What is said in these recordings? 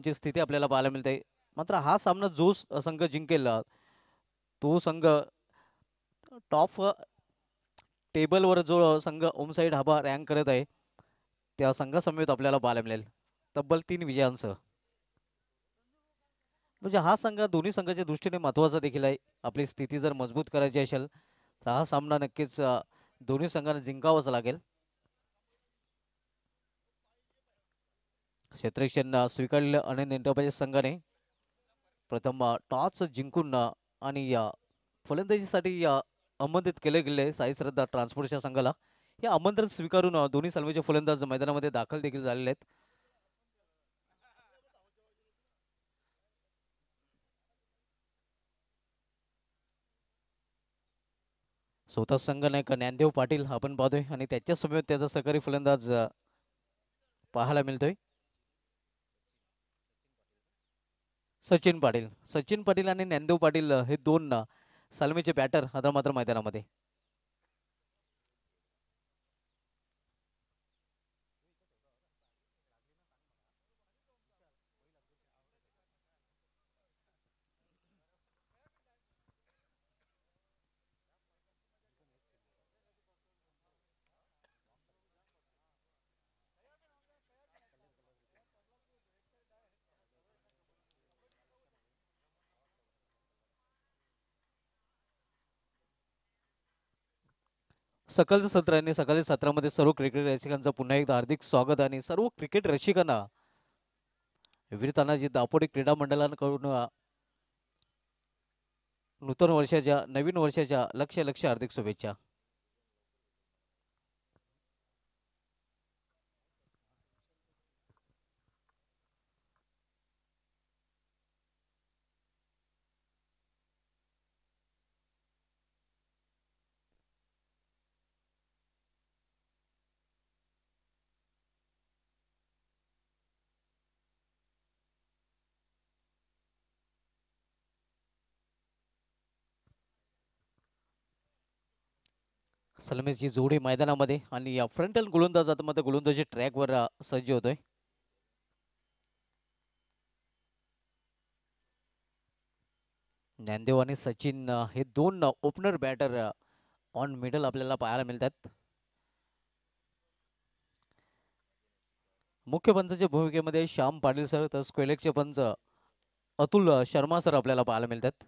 धावांची स्थिती आपल्याला पाहायला मिळते. मात्र हा सामना जो संघ जिंकेल तो संघ टॉप टेबलवर जो संघ ओमसाई ढाबा रँक करत आहे त्या संघासमवेत आपल्याला पाहायला मिळेल तब्बल 3 विजयांसह. म्हणजे हा संघ दोन्ही संघाच्या दृष्टीने महत्त्वाचा देखील आहे. आपली स्थिती जर मजबूत करायची असेल तर हा सामना नक्कीच दोन्ही संघांना जिंकावाच लागेल. क्षेत्ररक्षण स्वीकारलेलं अनंत एंटरप्राइजेस संघाने प्रथम टॉस जिंकून आणि फलंदाजीसाठी आमंत्रित केले गेले साई श्रद्धा ट्रान्सपोर्टच्या संघाला. हे आमंत्रण स्वीकारून दोन्ही सलवेचे फलंदाज मैदानामध्ये दाखल देखील झालेले आहेत. स्वतः संघ नायक ज्ञानदेव पाटील आपण पाहतोय आणि त्याच्यासमोर त्याचा सहकारी फलंदाज पाहायला मिळतोय सचिन पाटील आणि ज्ञानदेव पाटील हे दोन सलमीचे बॅटर आता मात्र मैदानामध्ये. सकाळचं सत्र आणि सकाळच्या सत्रामध्ये सर्व क्रिकेट रसिकांचं पुन्हा एकदा हार्दिक स्वागत आणि सर्व क्रिकेट रसिकांना वीर तानाजी दापोडे क्रीडा मंडळाकडून नूतन वर्षाच्या नवीन वर्षाच्या लक्ष हार्दिक शुभेच्छा. सलमीची जोडी मैदानामध्ये आणि या फ्रंटल गोलंदाज आता मात्र गोलंदाजी ट्रॅकवर सज्ज होतोय. ज्ञानदेव आणि सचिन हे दोन ओपनर बॅटर ऑन मिडल आपल्याला पाहायला मिळतात. मुख्य पंचाच्या भूमिकेमध्ये श्याम पाटील सर तर स्क्वेलेक्सचे पंच अतुल शर्मा सर आपल्याला पाहायला मिळतात.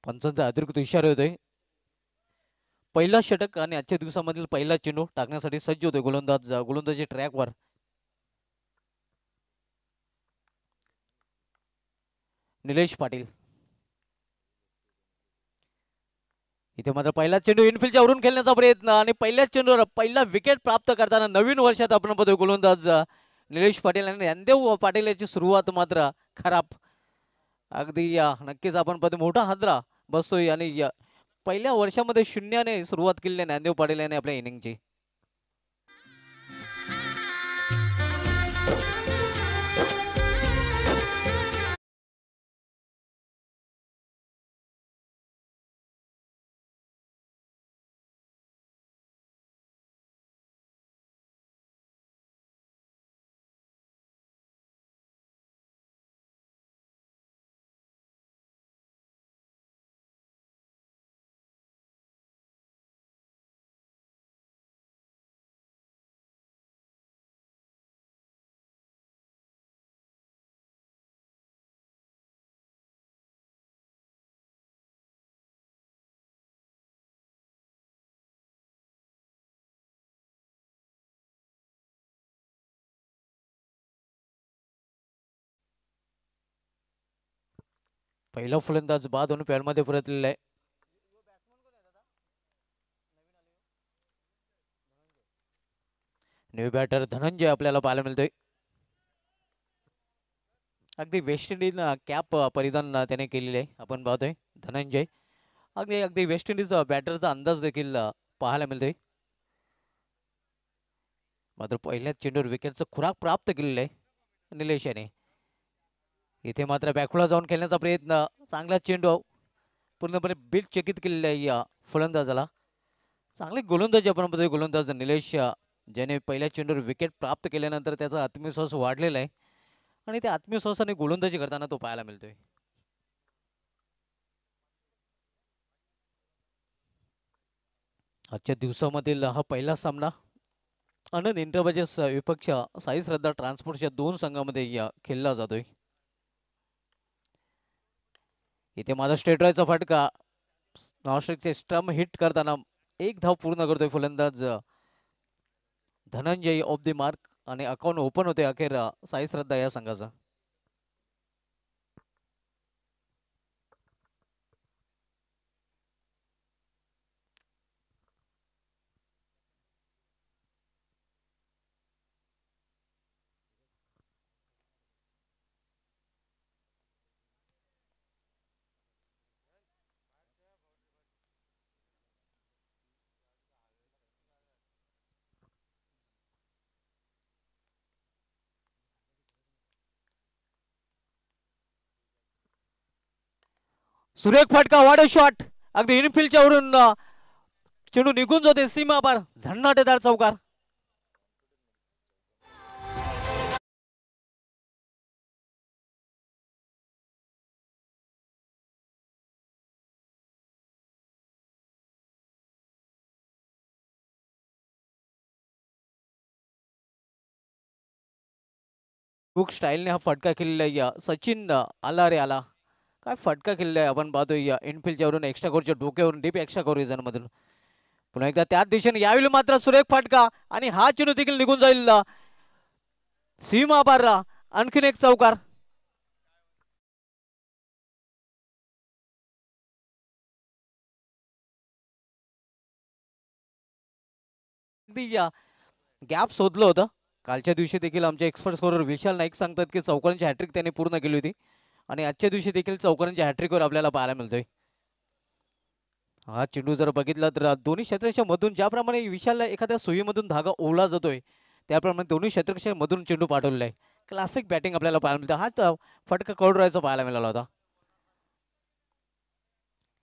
पंचांचा अतिरिक्त इशारा होतोय. पहिला षटक आणि आजच्या दिवसामधील पहिला चेंडू टाकण्यासाठी सज्ज होतोय गोलंदाजी ट्रॅकवर. निलेश पाटील इथे मात्र पहिला चेंडू इनफिल्डच्या वरून खेळण्याचा प्रयत्न आणि पहिल्याच चेंडूवर पहिला विकेट प्राप्त करताना नवीन वर्षात आपण बघतोय गोलंदाज निलेश पाटील आणि ज्ञानदेव पाटील याची सुरुवात मात्र खराब. अगदी नक्कीच आपण पाहतो मोठा हादरा बसतोय आणि पहिल्या वर्षामध्ये शून्याने सुरुवात केली ज्ञानदेव पाटील यांनी आपल्या इनिंगची. पहिला फलंदाज बाद होऊन पॅडमध्ये परतलेला आहे. न्यू बॅटर धनंजय आपल्याला पाहायला मिळतोय. अगदी वेस्ट इंडिज कॅप परिधान त्याने केलेले आहे आपण पाहतोय धनंजय. अगदी अगदी वेस्ट इंडिज बॅटरचा अंदाज देखील पाहायला मिळतोय. मात्र पहिल्याच चेंडूवर विकेटचं खुराक प्राप्त केलेलं आहे निलेश याने. इथे मात्र बॅकफुला जाऊन खेळण्याचा प्रयत्न चांगला चेंडू पूर्णपणे बिल चकित केलेला आहे या फलंदाजाला. चांगले गोलंदाजी आपण बघतोय. गोलंदाज निलेश ज्याने पहिल्या चेंडूवर विकेट प्राप्त केल्यानंतर त्याचा आत्मविश्वास वाढलेला आहे आणि त्या आत्मविश्वासाने गोलंदाजी करताना तो पाहायला मिळतोय. आजच्या दिवसामधील हा पहिला सामना आनंद इंटरप्राइजेस विपक्ष साई श्रद्धा ट्रान्सपोर्टच्या दोन संघामध्ये खेळला जातोय. इथे माझा स्ट्रेट ड्रायचा फटका नॉस्ट्रिकचे स्टंप हिट करताना एक धाव पूर्ण करतोय फलंदाज धनंजय ऑफ द मार्क आणि अकाउंट ओपन होते अखेर साई श्रद्धा या संघाचा. सुरेख फटका वाढ शॉट अगदी इनफिल्डच्या वरून चेंडू निघून जाते सीमा पार झन्नाटेदार चौकार. बुक स्टाईलने हा फटका केलेला आहे. सचिन आला रे आला काय फटका केलेला आहे आपण पाहतोय इनफिल्डच्या वरून एक्स्ट्रा कोरच्या डोक्यावरून डीप एक्स्ट्रा कोर मधून पुन्हा एकदा त्याच दिशेने यावेळी मात्र सुरेख फटका आणि हा चेंडू देखील निघून जाईल सीमा पार. आणखीन एक चौकार. गॅप शोधलं होतं कालच्या दिवशी देखील आमच्या एक्सपर्ट स्कोरर विशाल नाईक सांगतात की चौकारांची हॅट्रिक त्यांनी पूर्ण केली होती आणि आजच्या दिवशी देखील चौकारांच्या हॅट्रिकवर आपल्याला पाहायला मिळतोय. हा चेंडू जर बघितला तर दोन्ही क्षेत्राच्या मधून ज्याप्रमाणे विशालला एखाद्या सुईमधून धागा ओवला जातोय त्याप्रमाणे दोन्ही क्षेत्रक्षेत्र मधून चेंडू पाठवलेला आहे. क्लासिक बॅटिंग आपल्याला पाहायला मिळतं. हा फटका कडरायचा पाहायला मिळाला होता.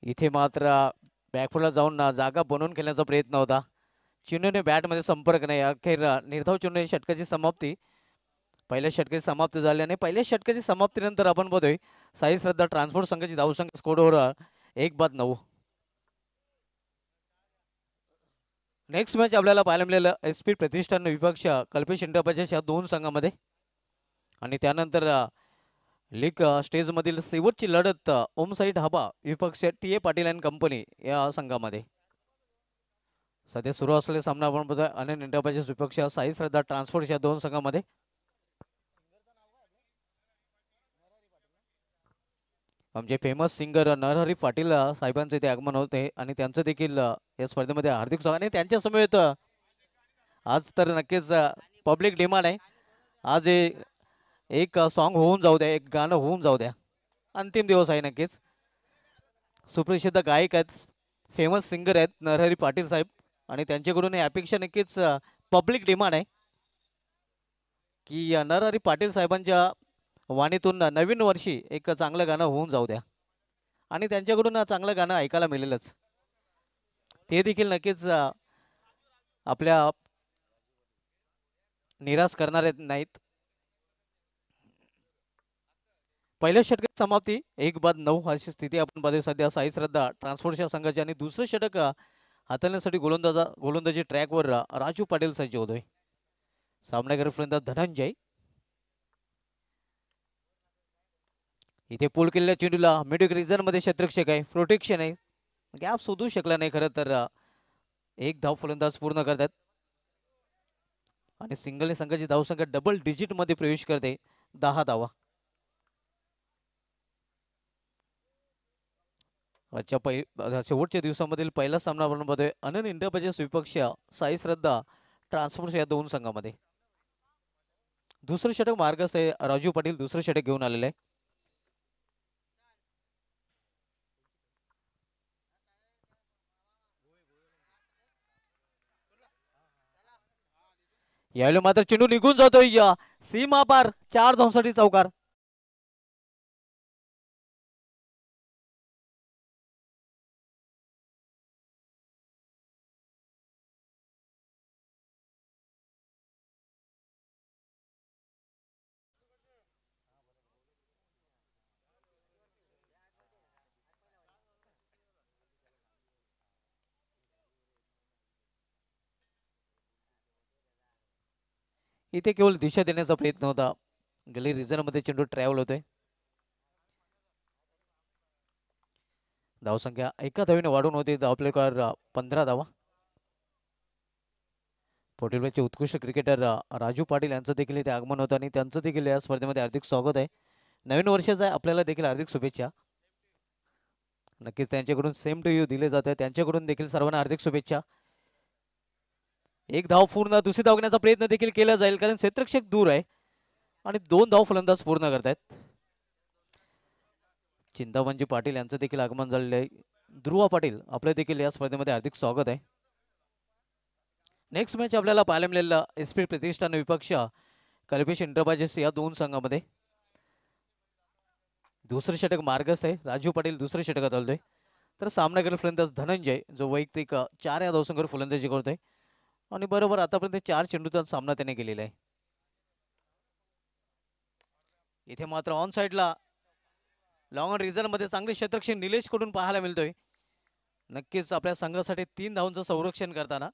इथे मात्र बॅकफुटला जाऊन जागा बनवून खेळण्याचा प्रयत्न होता. चेंडूने बॅटमध्ये संपर्क नाही. अखेर निर्धाव चेंडू षटकाची समाप्ती पहिल्या षटकाची समाप्ती झाली आणि पहिल्या षटकाची समाप्तीनंतर आपण बघतोय साई श्रद्धा ट्रान्सपोर्ट संघाची धावसंख्या स्कोरवर 1-9. नेक्स्ट मॅच आपल्याला पाहायला मिळालं SP प्रतिष्ठान विपक्ष कल्पेश इंटरप्राइजेस या दोन संघामध्ये आणि त्यानंतर लीग स्टेज मधील शेवटची लढत ओमसाई ढाबा विपक्ष TA पाटील अँड कंपनी या संघामध्ये सध्या सुरू असलेला सामना आपण बघतोय आनंद इंटरप्राइजेस विपक्ष साई श्रद्धा ट्रान्सपोर्ट या दोन संघामध्ये. आमचे फेमस सिंगर नरहरी पाटील साहेबांचे ते आगमन होते आणि त्यांचं देखील या स्पर्धेमध्ये हार्दिक स्वागत आणि त्यांच्या समवेत आज तर नक्कीच पब्लिक डिमांड आहे. आज एक सॉन्ग होऊन जाऊ द्या, एक गाणं होऊन जाऊ द्या. अंतिम दिवस आहे नक्कीच. सुप्रसिद्ध गायक आहेत, फेमस सिंगर आहेत नरहरी पाटील साहेब आणि त्यांच्याकडून अपेक्षा नक्कीच पब्लिक डिमांड आहे की नरहरी पाटील साहेबांच्या वाणीतून नवीन वर्षी एक चांगलं गाणं होऊन जाऊ द्या आणि त्यांच्याकडून चांगलं गाणं ऐकायला मिळेलच. ते देखील नक्कीच आपल्या निराश करणारे नाहीत. पहिल्या षटकाची समाप्ती 1-9 अशी स्थिती आपण पाहतोय सध्या साई श्रद्धा ट्रान्सपोर्टच्या संघाची आणि दुसरं षटक हाताळण्यासाठी गोलंदाजी ट्रॅकवर राजू पाटील सज्ज होतोय. सामनावीर फलंदाज धनंजय इथे पूल केलेल्या चेंडूला मिड रिजन मध्ये क्षेत्ररक्षक आहे, प्रोटेक्शन आहे, गॅप शोधू शकला नाही. खरं तर एक धाव फलंदाज पूर्ण करतात आणि सिंगलने संघाची धावसंख्या डबल डिजिट मध्ये प्रवेश करते 10 धावा. आजच्या शेवटच्या दिवसामधील पहिला सामना आपण बघतोय आनंद इंटरप्राइजेस विपक्ष साई श्रद्धा ट्रान्सपोर्ट या दोन संघामध्ये. दुसरं षटक मार्गस्थ आहे, राजू पाटील दुसरं षटक घेऊन आलेलं आहे. यावेळी मात्र चेंडू निघून जातोय सीमा पार 4 धावांसाठी चौकार. इथे केवळ दिशा देण्याचा प्रयत्न होता. गली रिझनमध्ये चेंडू ट्रॅव्हल होतोय. धावसंख्या एका धावीने वाढून होती. धावफलकावर 15 धावा. पोर्टुगलचे उत्कृष्ट क्रिकेटर राजू पाटील यांचं देखील इथे आगमन होतं आणि त्यांचं देखील या स्पर्धेमध्ये हार्दिक स्वागत आहे. नवीन वर्षाचं आहे, आपल्याला देखील हार्दिक शुभेच्छा. नक्कीच त्यांच्याकडून सेम टू यू दिले जाते. त्यांच्याकडून देखील सर्वांना हार्दिक शुभेच्छा. एक धाव पूर्ण, दुसरी धाव घेण्याचा प्रयत्न देखील केला जाईल कारण क्षेत्ररक्षक दूर आहे आणि 2 धाव फलंदाज पूर्ण करतायत. चिंतामणजी पाटील यांचं देखील आगमन झालेलं आहे. ध्रुवा पाटील आपलं देखील या स्पर्धेमध्ये हार्दिक स्वागत आहे. नेक्स्ट मॅच आपल्याला पाहायला मिळालेला एसपी प्रतिष्ठान विपक्ष कल्पेश एंटरप्राइजेस या दोन संघामध्ये. दुसरं षटक मार्गस आहे. राजू पाटील दुसरं षटकात आलतोय. तर सामनाकडे फलंदाज धनंजय जो वैयक्तिक 4 या धावसंख्येवर फलंदाजी करतोय आणि बरोबर आतापर्यंत 4 चेंडूचा सामना त्याने केलेला आहे. इथे मात्र ऑन साईडला लॉंग रिझन मध्ये चांगले क्षेत्ररक्षक निलेश कडून पाहायला मिळतोय. नक्कीच आपल्या संघासाठी 3 धावांचं संरक्षण करताना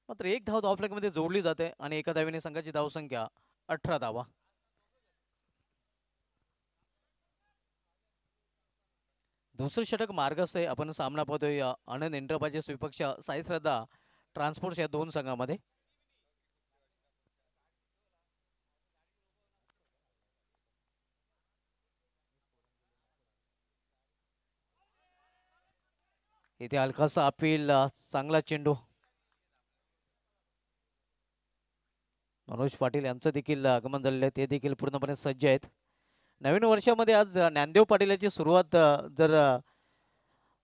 मात्र 1 धाव धावफलकामध्ये जोडली जाते आणि एका धावेने संघाची धावसंख्या 18 धावा. दुसरं षटक मार्गस्थ आहे. आपण सामना पाहतोय आनंद एंटरप्राइजेस विपक्ष साई श्रद्धा ट्रान्सपोर्ट्स या दोन संघामध्ये. इथे हलकासा अपील, चांगला चेंडू. मनोज पाटील यांचं देखील आगमन झालेलं आहे. ते देखील पूर्णपणे सज्ज आहेत. नवीन वर्षामध्ये आज ज्ञानदेव पाटील याची सुरुवात जर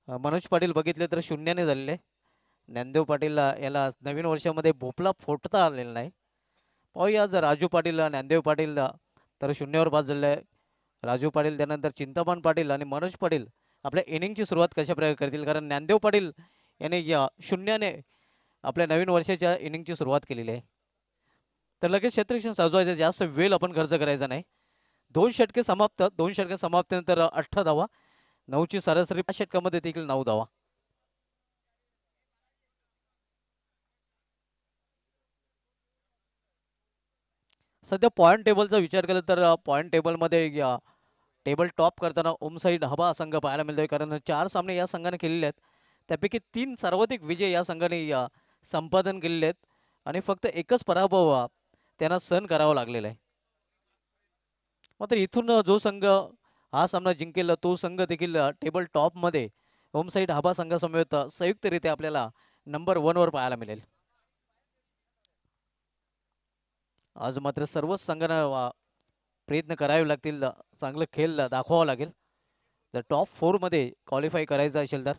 मनोज पाटील बघितले तर शून्याने झालेले. ज्ञानदेव पाटील याला नवीन वर्षामध्ये भोपळा फोडता आलेला नाही. पाहूया आज राजू पाटील, ज्ञानदेव पाटील तर शून्यावर बाद झालेला आहे. राजू पाटील त्यानंतर चिंतामण पाटील आणि मनोज पाटील आपल्या इनिंगची सुरुवात कशा प्रकारे करतील कारण ज्ञानदेव पाटील याने शून्याने आपल्या नवीन वर्षाच्या इनिंगची सुरुवात केलेली आहे. तर लगेच क्षेत्ररक्षण सजवायचं, जास्त वेळ आपण खर्च करायचा नाही. 2 षटके समाप्त, 2 षटके समाप्तीनंतर 18 धावा, 9ची सरासरी. 5 षटकामध्ये देखील 9 धावा. सध्या पॉईंट टेबलचा विचार केला तर पॉईंट टेबलमध्ये टेबल टॉप करताना ओम साईड हबा संघ पाहायला मिळतोय कारण 4 सामने या संघाने केलेले आहेत. त्यापैकी 3 सर्वाधिक विजय या संघाने संपादन केलेले आहेत आणि फक्त एकच पराभव त्यांना सहन करावा लागलेला आहे. मात्र इथून जो संघ हा सामना जिंकेल तो संघ देखील टेबल टॉपमध्ये ओम साईड हबा संघासमवेत संयुक्तरित्या आपल्याला नंबर 1 वर पाहायला मिळेल. आज मात्र सर्वच संघांना प्रयत्न करावे लागतील, चांगलं खेळ दाखवावं लागेल जर टॉप 4 मध्ये क्वालिफाय करायचं असेल तर.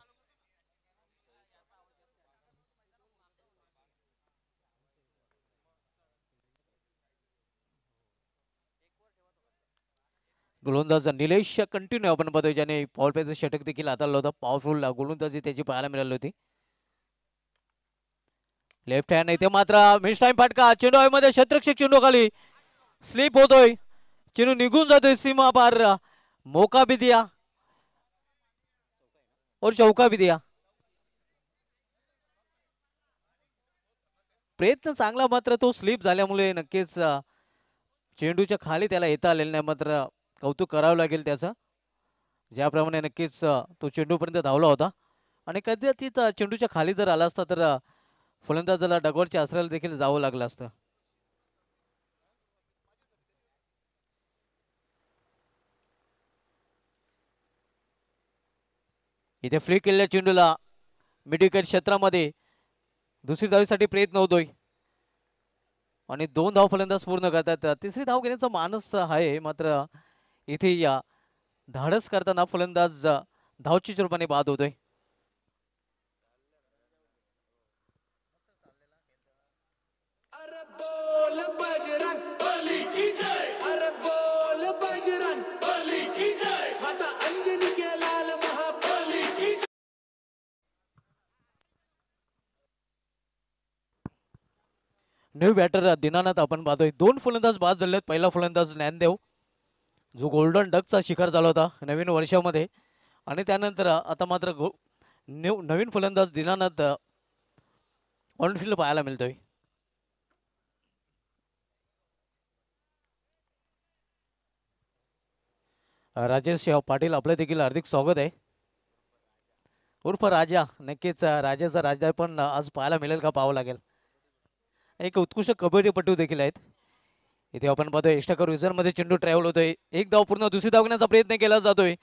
गोलंदाज निलेश कंटिन्यू आपण बघतोय ज्याने पॉवर प्लेचं षटक देखील हाताळलं होतं. पॉवरफुल गोलंदाजी त्याची पाहायला मिळाली होती. लेफ्ट हँड इथे मात्र मिस टाइम फटका. चेंडू मध्ये क्षेत्ररक्षक चेंडू खाली स्लिप होतोय. चेंडू निघून जातोय सीमा पार. मौका भी दिया और चौका भी दिया. प्रयत्न चांगला मात्र तो स्लिप झाल्यामुळे नक्कीच चेंडूच्या खाली त्याला येता आलेलं नाही. मात्र कौतुक करावं लागेल त्याचं, ज्याप्रमाणे नक्कीच तो चेंडूपर्यंत धावला होता आणि कदाचित चेंडूच्या खाली जर आला असता तर फलंदाजाला डगवरच्या आसऱ्याला देखील जावं लागलं असतं. इथे फ्लिक केलेल्या चेंडूला मिड विकेट क्षेत्रामध्ये दुसरी धावीसाठी प्रयत्न होतोय आणि 2 धाव फलंदाज पूर्ण करतात. तिसरी धाव घेण्याचा मानस आहे मात्र इथे धाडस करताना फलंदाज धावचीच्या रूपाने बाद होतोय. न्यू बॅटर दिनानाथ आपण पाहतोय. 2 फलंदाज बाद झालेत. पहिला फलंदाज ज्ञानदेव जो गोल्डन डकचा शिकार झाला होता नवीन वर्षामध्ये आणि त्यानंतर आता मात्र नवीन फलंदाज दिनानाथ ऑनफिल्ड पाहायला मिळतोय. राजेश पाटील आपलं देखील हार्दिक स्वागत आहे. उर्फ राजा, नक्कीच राजाचा राजा पण आज पाहायला मिळेल का पाहावं लागेल. एक उत्कृष्ट कबड्डीपटू देखील आहेत. इथे आपण पाहतोय एस्टाकर मध्ये चेंडू ट्रॅव्हल होतोय, एक धाव पूर्ण दुसरी धाव घेण्याचा प्रयत्न केला जातोय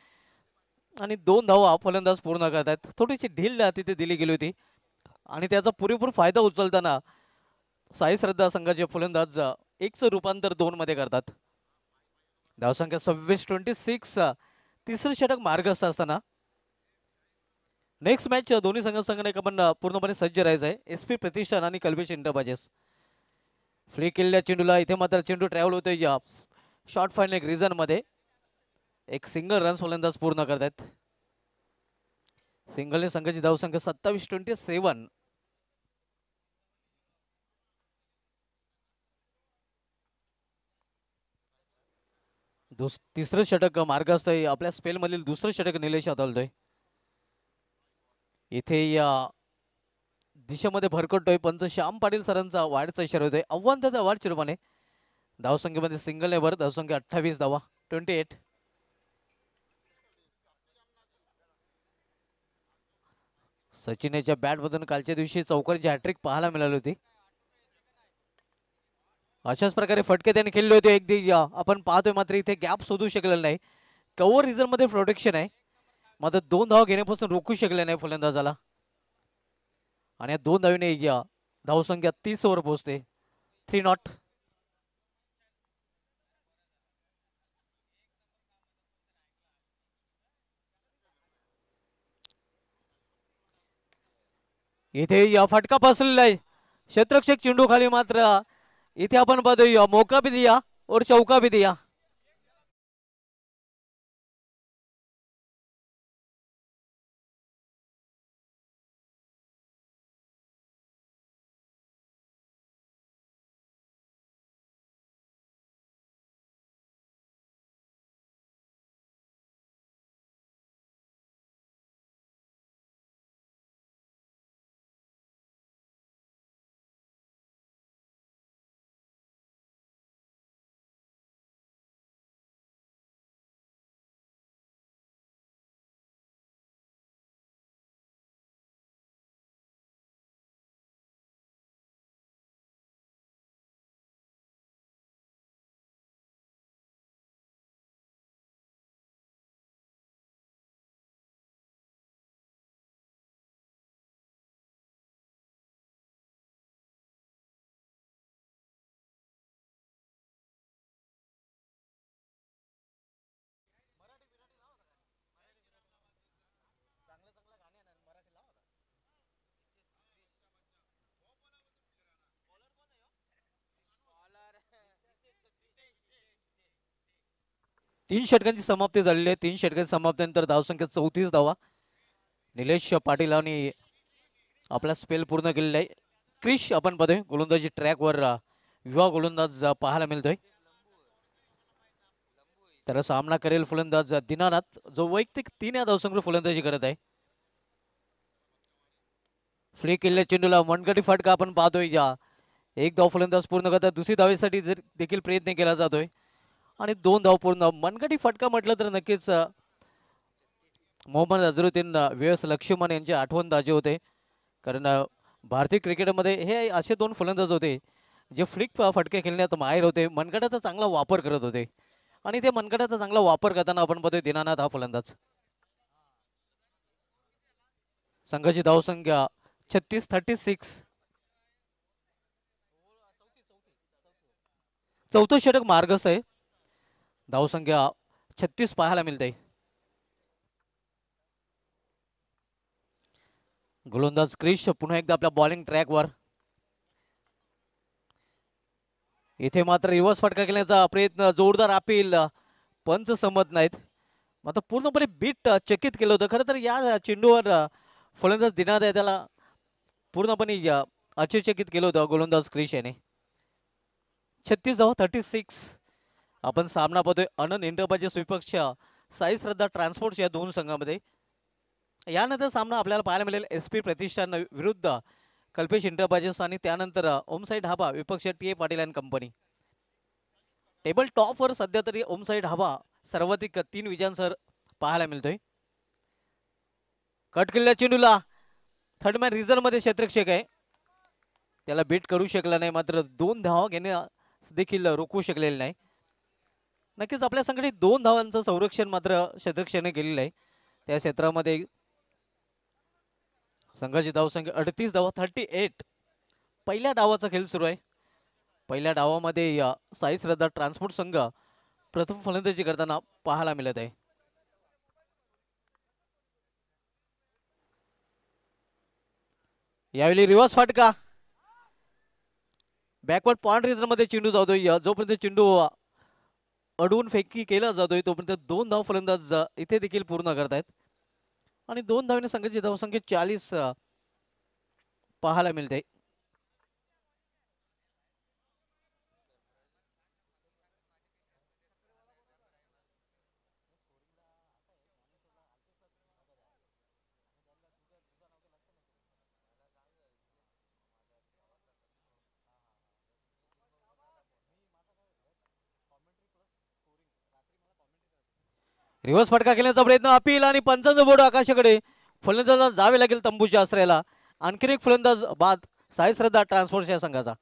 आणि 2 धावा फलंदाज पूर्ण करतात. थोडीशी ढील तिथे दिली गेली होती आणि त्याचा पुरेपूर फायदा उचलताना साई श्रद्धा संघाचे फलंदाज 1चं रूपांतर 2 मध्ये करतात. धावसंख्या 26-26, तिसरं षटक मार्गस्थ असताना नेक्स्ट मॅच दोन्ही संघाने आपण पूर्णपणे सज्ज राहायचं आहे. SP प्रतिष्ठान आणि कल्पेश इंटरप्राइजेस. फ्लिक केलेल्या चेंडूला इथे मात्र चेंडू ट्रॅव्हल होतोय या शॉर्ट फायनल एक रिझन मध्ये. एक सिंगल रन्स फलंदाज पूर्ण करतात. सिंगलने संघाची धावसंख्या 27-27. तिसरं षटक मार्गस्थ आहे. आपल्या स्पेल मधील दुसरं षटक निलेश हाताळतोय. इथे या दिशेमध्ये भरकटतोय पंच श्याम पाटील सरांचा वाढचा इशारा होतोय. आव्हान त्याचा वाढ चिरपाने. धावसंख्येमध्ये सिंगल आहे वर. धावसंख्या 28 धावा, 28. सचिनच्या बॅट मधून कालच्या दिवशी चौकारीची हॅट्रिक पाहायला मिळाली होती. अशाच प्रकारे फटके त्याने खेळले होते. एक आपण पाहतोय मात्र इथे गॅप शोधू शकलेला नाही. कव्हर रिझन मध्ये प्रोटेक्शन आहे मात्र 2 धावा घेण्यापासून रोखू शकले नाही फलंदाजाला आणि या 2 धावीने या धावसंख्या 30 वर पोहोचते. 3 नॉट. इथे या फटका बसलेला आहे. क्षेत्ररक्षक चेंडू खाली मात्र इथे आपण पाहतोय मौका भी दिया और चौका भी दिया. तीन षटकांची समाप्ती झालेली आहे. 3 षटकांची समाप्तीनंतर धावसंख्या 34 धावा. निलेश पाटील आणि आपला स्पेल पूर्ण केलेला आहे. क्रिश आपण पाहतोय गोलंदाजी ट्रॅकवर युवा गोलंदाज पाहायला मिळतोय. तर सामना करेल फलंदाज दिनानाथ जो वैयक्तिक 3 या धावसंख्येवर फलंदाजी करत आहे. फ्लिक केलेल्या चेंडूला मनगटी फटका आपण पाहतोय. या एक धाव फलंदाज पूर्ण करतात. दुसरी धावेसाठी देखील प्रयत्न केला जातोय आणि 2 धाव पूर्ण. मनगटी फटका म्हटलं तर नक्कीच मोहम्मद अझरुद्दीन वेस लक्ष्मण यांचे आठवण ताजे होते. कारण भारतीय क्रिकेटमध्ये हे असे 2 फलंदाज होते जे फ्लिक फटके खेळण्यात माहेर होते. मनगटाचा चांगला वापर करत होते आणि ते मनगटाचा चांगला वापर करताना आपण पाहतोय दिनानाथ हा फलंदाज. संघाची धावसंख्या 36-36. चौथं षटक मार्गस्थ आहे. धावसंख्या 36 पाहायला मिळते. गोलंदाज क्रिश पुन्हा एकदा आपल्या बॉलिंग ट्रॅकवर. इथे मात्र रिव्हर्स फटका केल्याचा प्रयत्न, जोरदार अपील, पंच समत नाहीत. मात्र पूर्णपणे बीट चकित केलं होतं. खरं तर या चेंडूवर फलंदाज दिनानाथ आहे त्याला पूर्णपणे आश्चर्यचकित केलं होतं गोलंदाज क्रिश याने. 36 धावा, 36. आपण सामना पाहतोय आनंद इंटरप्राइजेस विपक्ष साई श्रद्धा ट्रान्सपोर्ट या 2 संघामध्ये. यानंतर सामना आपल्याला पाहायला मिळेल SP प्रतिष्ठान विरुद्ध कल्पेश इंटरप्राइजेस आणि त्यानंतर ओमसाई ढाबा विपक्ष TA Patil and company. Table टॉपवर सध्या तरी ओमसाई ढाबा सर्वाधिक 3 विजयांसह पाहायला मिळतोय. कट केलेल्या चेंडूला थर्ड मॅन रिझर्व मध्ये क्षेत्ररक्षक आहे, त्याला बीट करू शकला नाही, मात्र 2 धावा घेणे देखील रोखू शकलेले नाही. नक्कीच आपल्या संघाने 2 धावांचं संरक्षण मात्र क्षेत्ररक्षकाने केलेलं आहे. त्या क्षेत्रामध्ये संघाची धावसंख्या 38 धावा 38. पहिल्या डावाचा खेळ सुरू आहे. पहिल्या डावामध्ये साई श्रद्धा ट्रान्सपोर्ट संघ प्रथम फलंदाजी करताना पाहायला मिळत आहे. यावेळी रिव्हर्स फटका, बॅकवर्ड पॉइंट रिझन मध्ये चेंडू जातोय. जोपर्यंत चेंडू अडवून फेकी केला जातोय तोपर्यंत 2 धाव फलंदाज इथे देखील पूर्ण करतायत आणि 2 धावांनी संघाची धावसंख्या 40 पाहायला मिळते. रिव्हर्स फटका खेळण्याचा प्रयत्न, अपील आणि पंचांचा बोर्ड आकाशाकडे. फलंदाजाला जावे लागेल तंबूच्या आश्रयाला. आणखीन एक फलंदाज बाद साई श्रद्धा ट्रान्सपोर्टच्या संघाचा.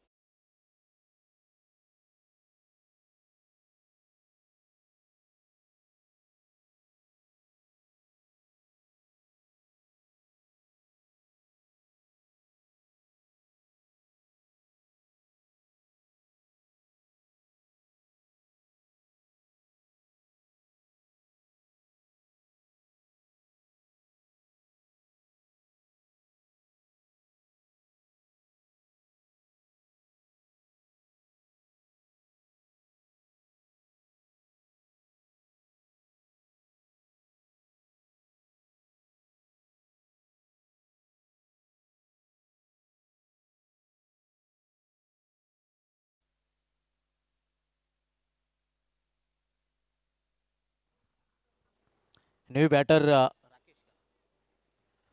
नवी बॅटर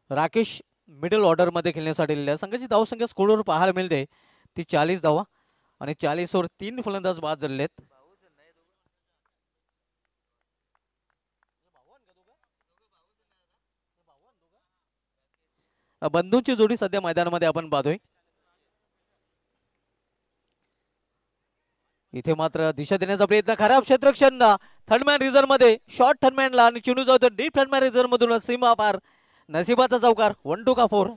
राकेश मिडल ऑर्डर मध्ये खेळण्यासाठी संघाची धावसंख्या स्कोरवर पाहायला मिळते ती 40 धावा आणि 40 वर 3 फलंदाज बाद झालेले आहेत. बंधूंची जोडी सध्या मैदानामध्ये आपण पाहतोय. इथे मात्र दिशा देण्याचा प्रयत्न, खराब क्षेत्ररक्षण थर्डमॅन रिझर्व मध्ये, शॉर्ट थर्डमॅनला आणि चेंडू जातो डीप थर्डमॅन रिझर्व मधून सीमा पार. नशिबाचा चौकार. 1-2 का 4.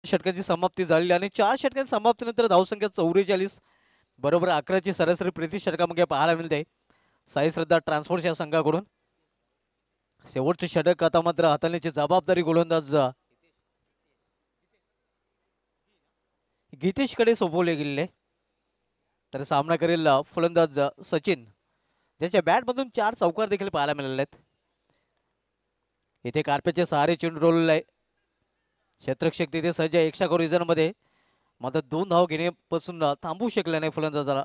षटकांची समाप्ती झालेली आणि 4 षटकांच्या समाप्तीनंतर धावसंख्या 44 बरोबर 11ची सरासरी प्रति षटकामध्ये पाहायला मिळते साई श्रद्धा ट्रान्सपोर्टच्या संघाकडून. शेवटचे षटक आता मात्र हाताळण्याची जबाबदारी गोलंदाज गीतेशकडे सोपवले गेलेले. तर सामना करेल फलंदाज सचिन, ज्याच्या बॅटमधून 4 चौकार देखील पाहायला मिळाले आहेत. इथे कार्पेटचे सहारे चेंडू रोल आहे. क्षेत्ररक्षक तिथे सज्ज आहे एक्स्ट्रा करू मध्ये, मात्र 2 धाव घेण्यापासून थांबवू शकले नाही फलंदाजाला.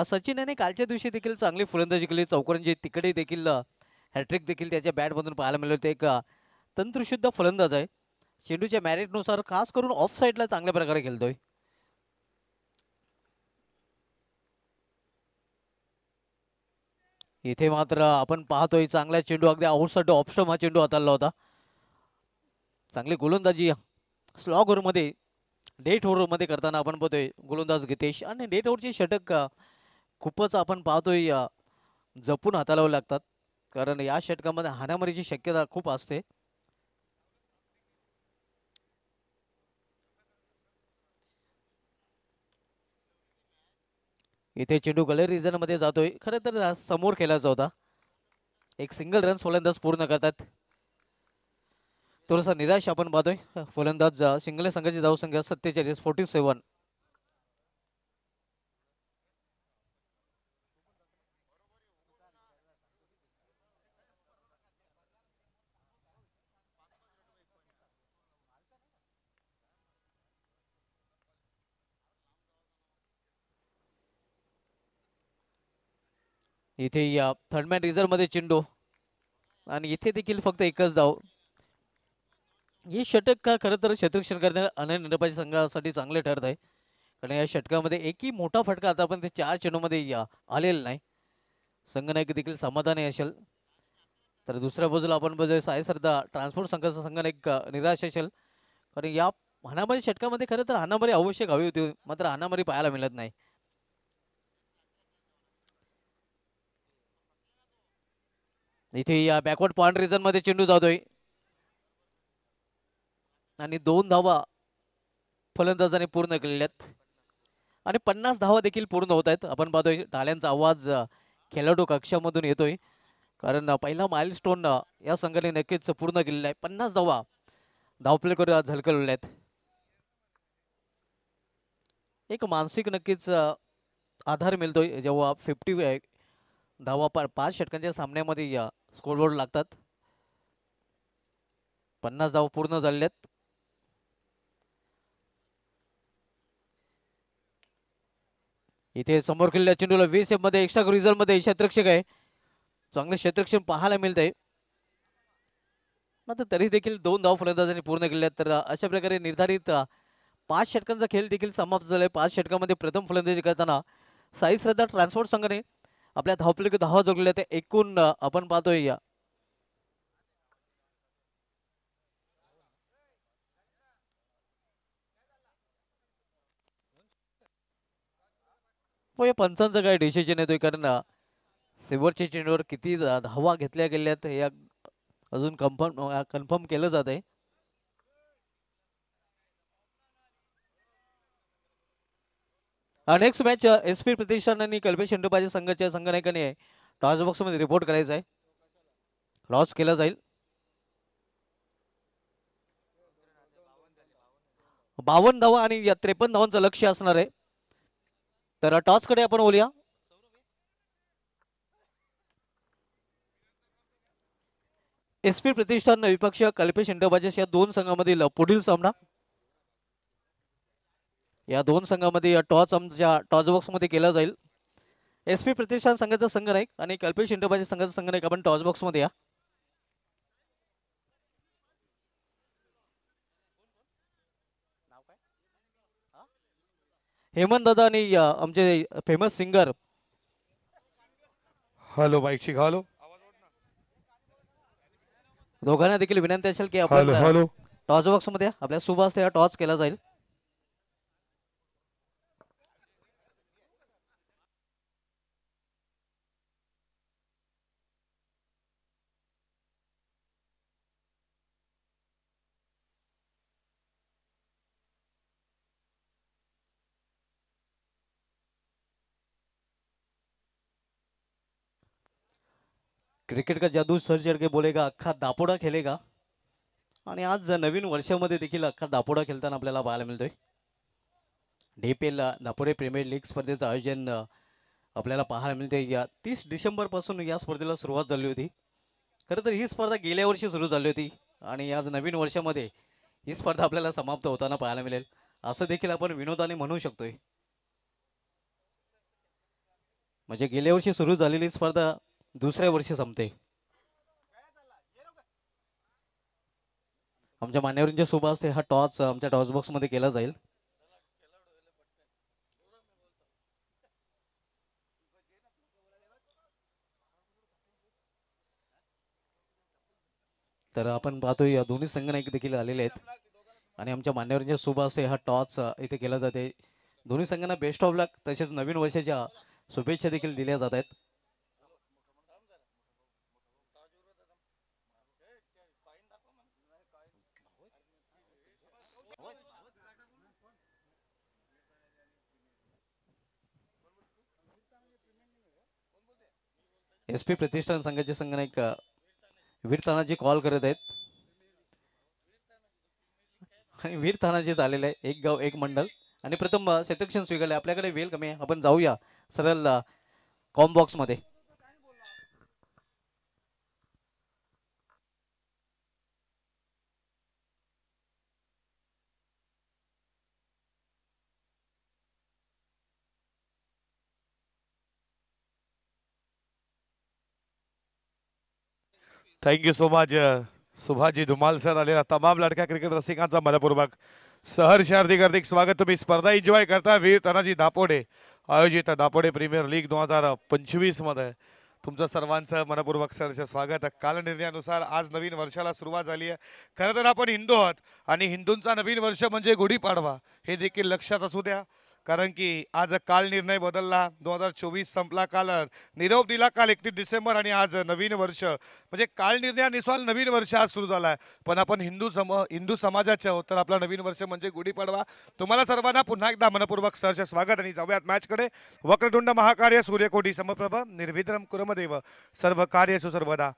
सचिन याने कालच्या दिवशी देखील चांगली फलंदाजी केली. चौकारांची तिकडे देखील हॅट्रिक देखील त्याच्या बॅटमधून पाहायला मिळाले होते. एक तंत्रशुद्ध फलंदाज आहे. चेंडूच्या मॅरिटनुसार खास करून ऑफ साईडला चांगल्या प्रकारे खेळतोय. इथे मात्र आपण पाहतोय चांगला चेंडू, अगदी आउटसाइड ऑप्शन हा चेंडू हाताळला होता. चांगली गोलंदाजी स्लॉग ओव्हरमध्ये, डेट ओव्हरमध्ये करताना आपण पाहतोय गोलंदाज गीतेश. आणि डेट ओव्हरचे षटक खूपच आपण पाहतोय जपून हाताळावं लागतात, कारण या षटकामध्ये हाणामारीची शक्यता खूप असते. इथे चेंडू गलर रिजन मध्ये जातोय. खरं तर समोर खेळायचा होता. एक सिंगल रन फलंदाज पूर्ण करतात. थोडासा निराश आपण पाहतोय. फलंदाज सिंगल संघाची धावसंख्या 47 इथे या थर्डमॅन रिझर्व मध्ये चेंडू आणि इथे देखील फक्त एकच धाव. हे षटक का खरं तर क्षेत्ररक्षण करणाऱ्या अनन्य निरपाची संघासाठी चांगले ठरत आहे. कारण या षटकामध्ये एकही मोठा फटका आतापर्यंत 4 चेंडूमध्ये आलेला नाही. संघनायक देखील समाधानी असेल. तर दुसऱ्या बाजूला आपण बघतोय साई सरदा ट्रान्सपोर्ट संघाचा संघनायक निराश असेल. कारण या हाणामारी षटकामध्ये खरं तर हाणामारी आवश्यक हवी होती, मात्र हाणामारी पाहायला मिळत नाही. इथे या बॅकवर्ड पॉइंट रिजन मध्ये चेंडू जातोय आणि 2 धावा फलंदाजाने पूर्ण केलेल्यात आणि 50 धावा देखील पूर्ण होत आहेत. आपण पाहतोय टाळ्यांचा आवाज खेळाडू कक्षामधून येतोय. कारण पहिला माइलस्टोन या संघाने नक्कीच पूर्ण केलेला आहे. 50 धावा धावफलकावर झलकलेल्या आहेत. एक मानसिक नक्कीच आधार मिळतोय जेव्हा 50 धावा 5 षटकांच्या सामन्यामध्ये स्कोरबोर्ड लागतात. 50 धावा पूर्ण झालेल्यात. इथे समोर खेळलेल्या चेंडूला 20 मध्ये एक्स्ट्रा रिझल्ट मध्ये क्षेत्ररक्षक आहे. चांगले क्षेत्ररक्षण पाहायला मिळतंय. मात्र तरी देखील 2 धाव फलंदाजांनी पूर्ण केल्या. तर अशा प्रकारे निर्धारित 5 षटकांचा खेळ देखील समाप्त झालाय. 5 षटकामध्ये प्रथम फलंदाजी करताना साई श्रद्धा ट्रान्सपोर्ट संघाने आपल्या धावफलक धावा जोडलेल्या त्या एकूण आपण पाहतोय या पंचांचा काय डिसिजन येतोय. कारण शेवटच्या चेंडूवर किती धावा घेतल्या गेल्यात या अजून कन्फर्म केलं जात आहे. नेक्स्ट मॅच एस पी प्रतिष्ठान आणि कल्पेश शेंडूबाजी संघाच्या संघनायकाने टॉस बॉक्स मध्ये रिपोर्ट करायचा आहे. लॉस केला जाईल. 52 धावा आणि 53 धावांचं लक्ष असणार आहे. तर टॉस कडे आपण बोलूया. एस पी प्रतिष्ठान विपक्ष कल्पेश इंडोबाजेस या दोन संघामधील पुढील सामना या दोन संघामध्ये टॉस आमच्या टॉस बॉक्स मध्ये केला जाईल. एस पी प्रतिष्ठान संघाचा संघनायक आणि कल्पेश इंडोबाजे संघाचा संघनायक आपण टॉस बॉक्स मध्ये या. हेमंत दादा आणि आमचे famous singer. Hello mic hello दोघांना देखील विनंती असेल की आपण हॅलो हॅलो टॉस बॉक्स मध्ये आपल्या शुभ हस्ते टॉस केला जाईल. क्रिकेट का जादू सर चढ़ के बोलेगा अख्खा दापोडा खेळेगा. आणि आज नवीन वर्षामध्ये देखील अख्खा दापोडा खेळताना आपल्याला पाहायला मिळतोय. DPL दापोडे प्रीमियर लीग स्पर्धेचं आयोजन आपल्याला पाहायला मिळते. या 30 डिसेंबर पासून या स्पर्धेला सुरुवात झाली होती. खरं तर ही स्पर्धा गेल्या वर्षी सुरू झाली होती आणि आज नवीन वर्षामध्ये ही स्पर्धा आपल्याला समाप्त होताना पाहायला मिळेल असं देखील आपण विनोदाने म्हणू शकतोय. म्हणजे गेल्या वर्षी सुरू झालेली स्पर्धा दुसऱ्या वर्षी संपते. आमच्या मान्यवरांच्या शुभ हस्ते हा टॉस आमच्या टॉस बॉक्स मध्ये केला जाईल. तर आपण पाहतोय या दोन्ही संघनायक देखील आलेले आहेत आणि आमच्या मान्यवरांच्या शुभ हस्ते हा टॉस इथे केला जाते. दोन्ही संघांना बेस्ट ऑफ लक तसेच नवीन वर्षाच्या शुभेच्छा देखील दिल्या जात आहेत. एस पी प्रतिष्ठान संघाचे संगणक वीर तानाजी कॉल करत आहेत आणि वीर तानाजी झालेले आहे एक गाव एक मंडल आणि प्रथम शतक्षण स्वीकारले आपल्याकडे वेळ कमी आहे आपण जाऊया सरळ कॉम बॉक्स मध्ये. Thank you so much Subhaji Dhumal sir आलेला तमाम लडक्या क्रिकेट रसिकांचा मनपूर्वक सहर्ष हार्दिक हार्दिक स्वागत. तुम्ही स्पर्धा एन्जॉय करता वीर तानाजी दापोडे आयोजित दापोडे प्रीमियर लीग 2025 मध्ये तुमचं सर्वांचं मनपूर्वक सहर्ष स्वागत. काल निर्णयानुसार आज नवीन वर्षाला सुरुवात झाली आहे. खरं तर आपण हिंदू आहोत आणि हिंदूंचा नवीन वर्ष म्हणजे गुढीपाडवा हे देखील लक्षात असू द्या, कारण की आज काल निर्णय बदलला. 2024 संपला, काल निरोप दिला, काल 31 डिसेंबर आणि आज नवीन वर्ष म्हणजे काल निर्णयानुसार नवीन वर्ष आज सुरू झाला आहे. पण आपण हिंदू समाजाचे आहोत तर आपला नवीन वर्ष म्हणजे गुढीपाडवा. तुम्हाला सर्वांना पुन्हा एकदा मनपूर्वक सहर्ष स्वागत आणि जाऊयात मॅचकडे. वक्रतुंड महाकार्य सूर्यकोटी समप्रभ निर्विघ्नं कुर्मदेव सर्व कार्येषु सर्वदा.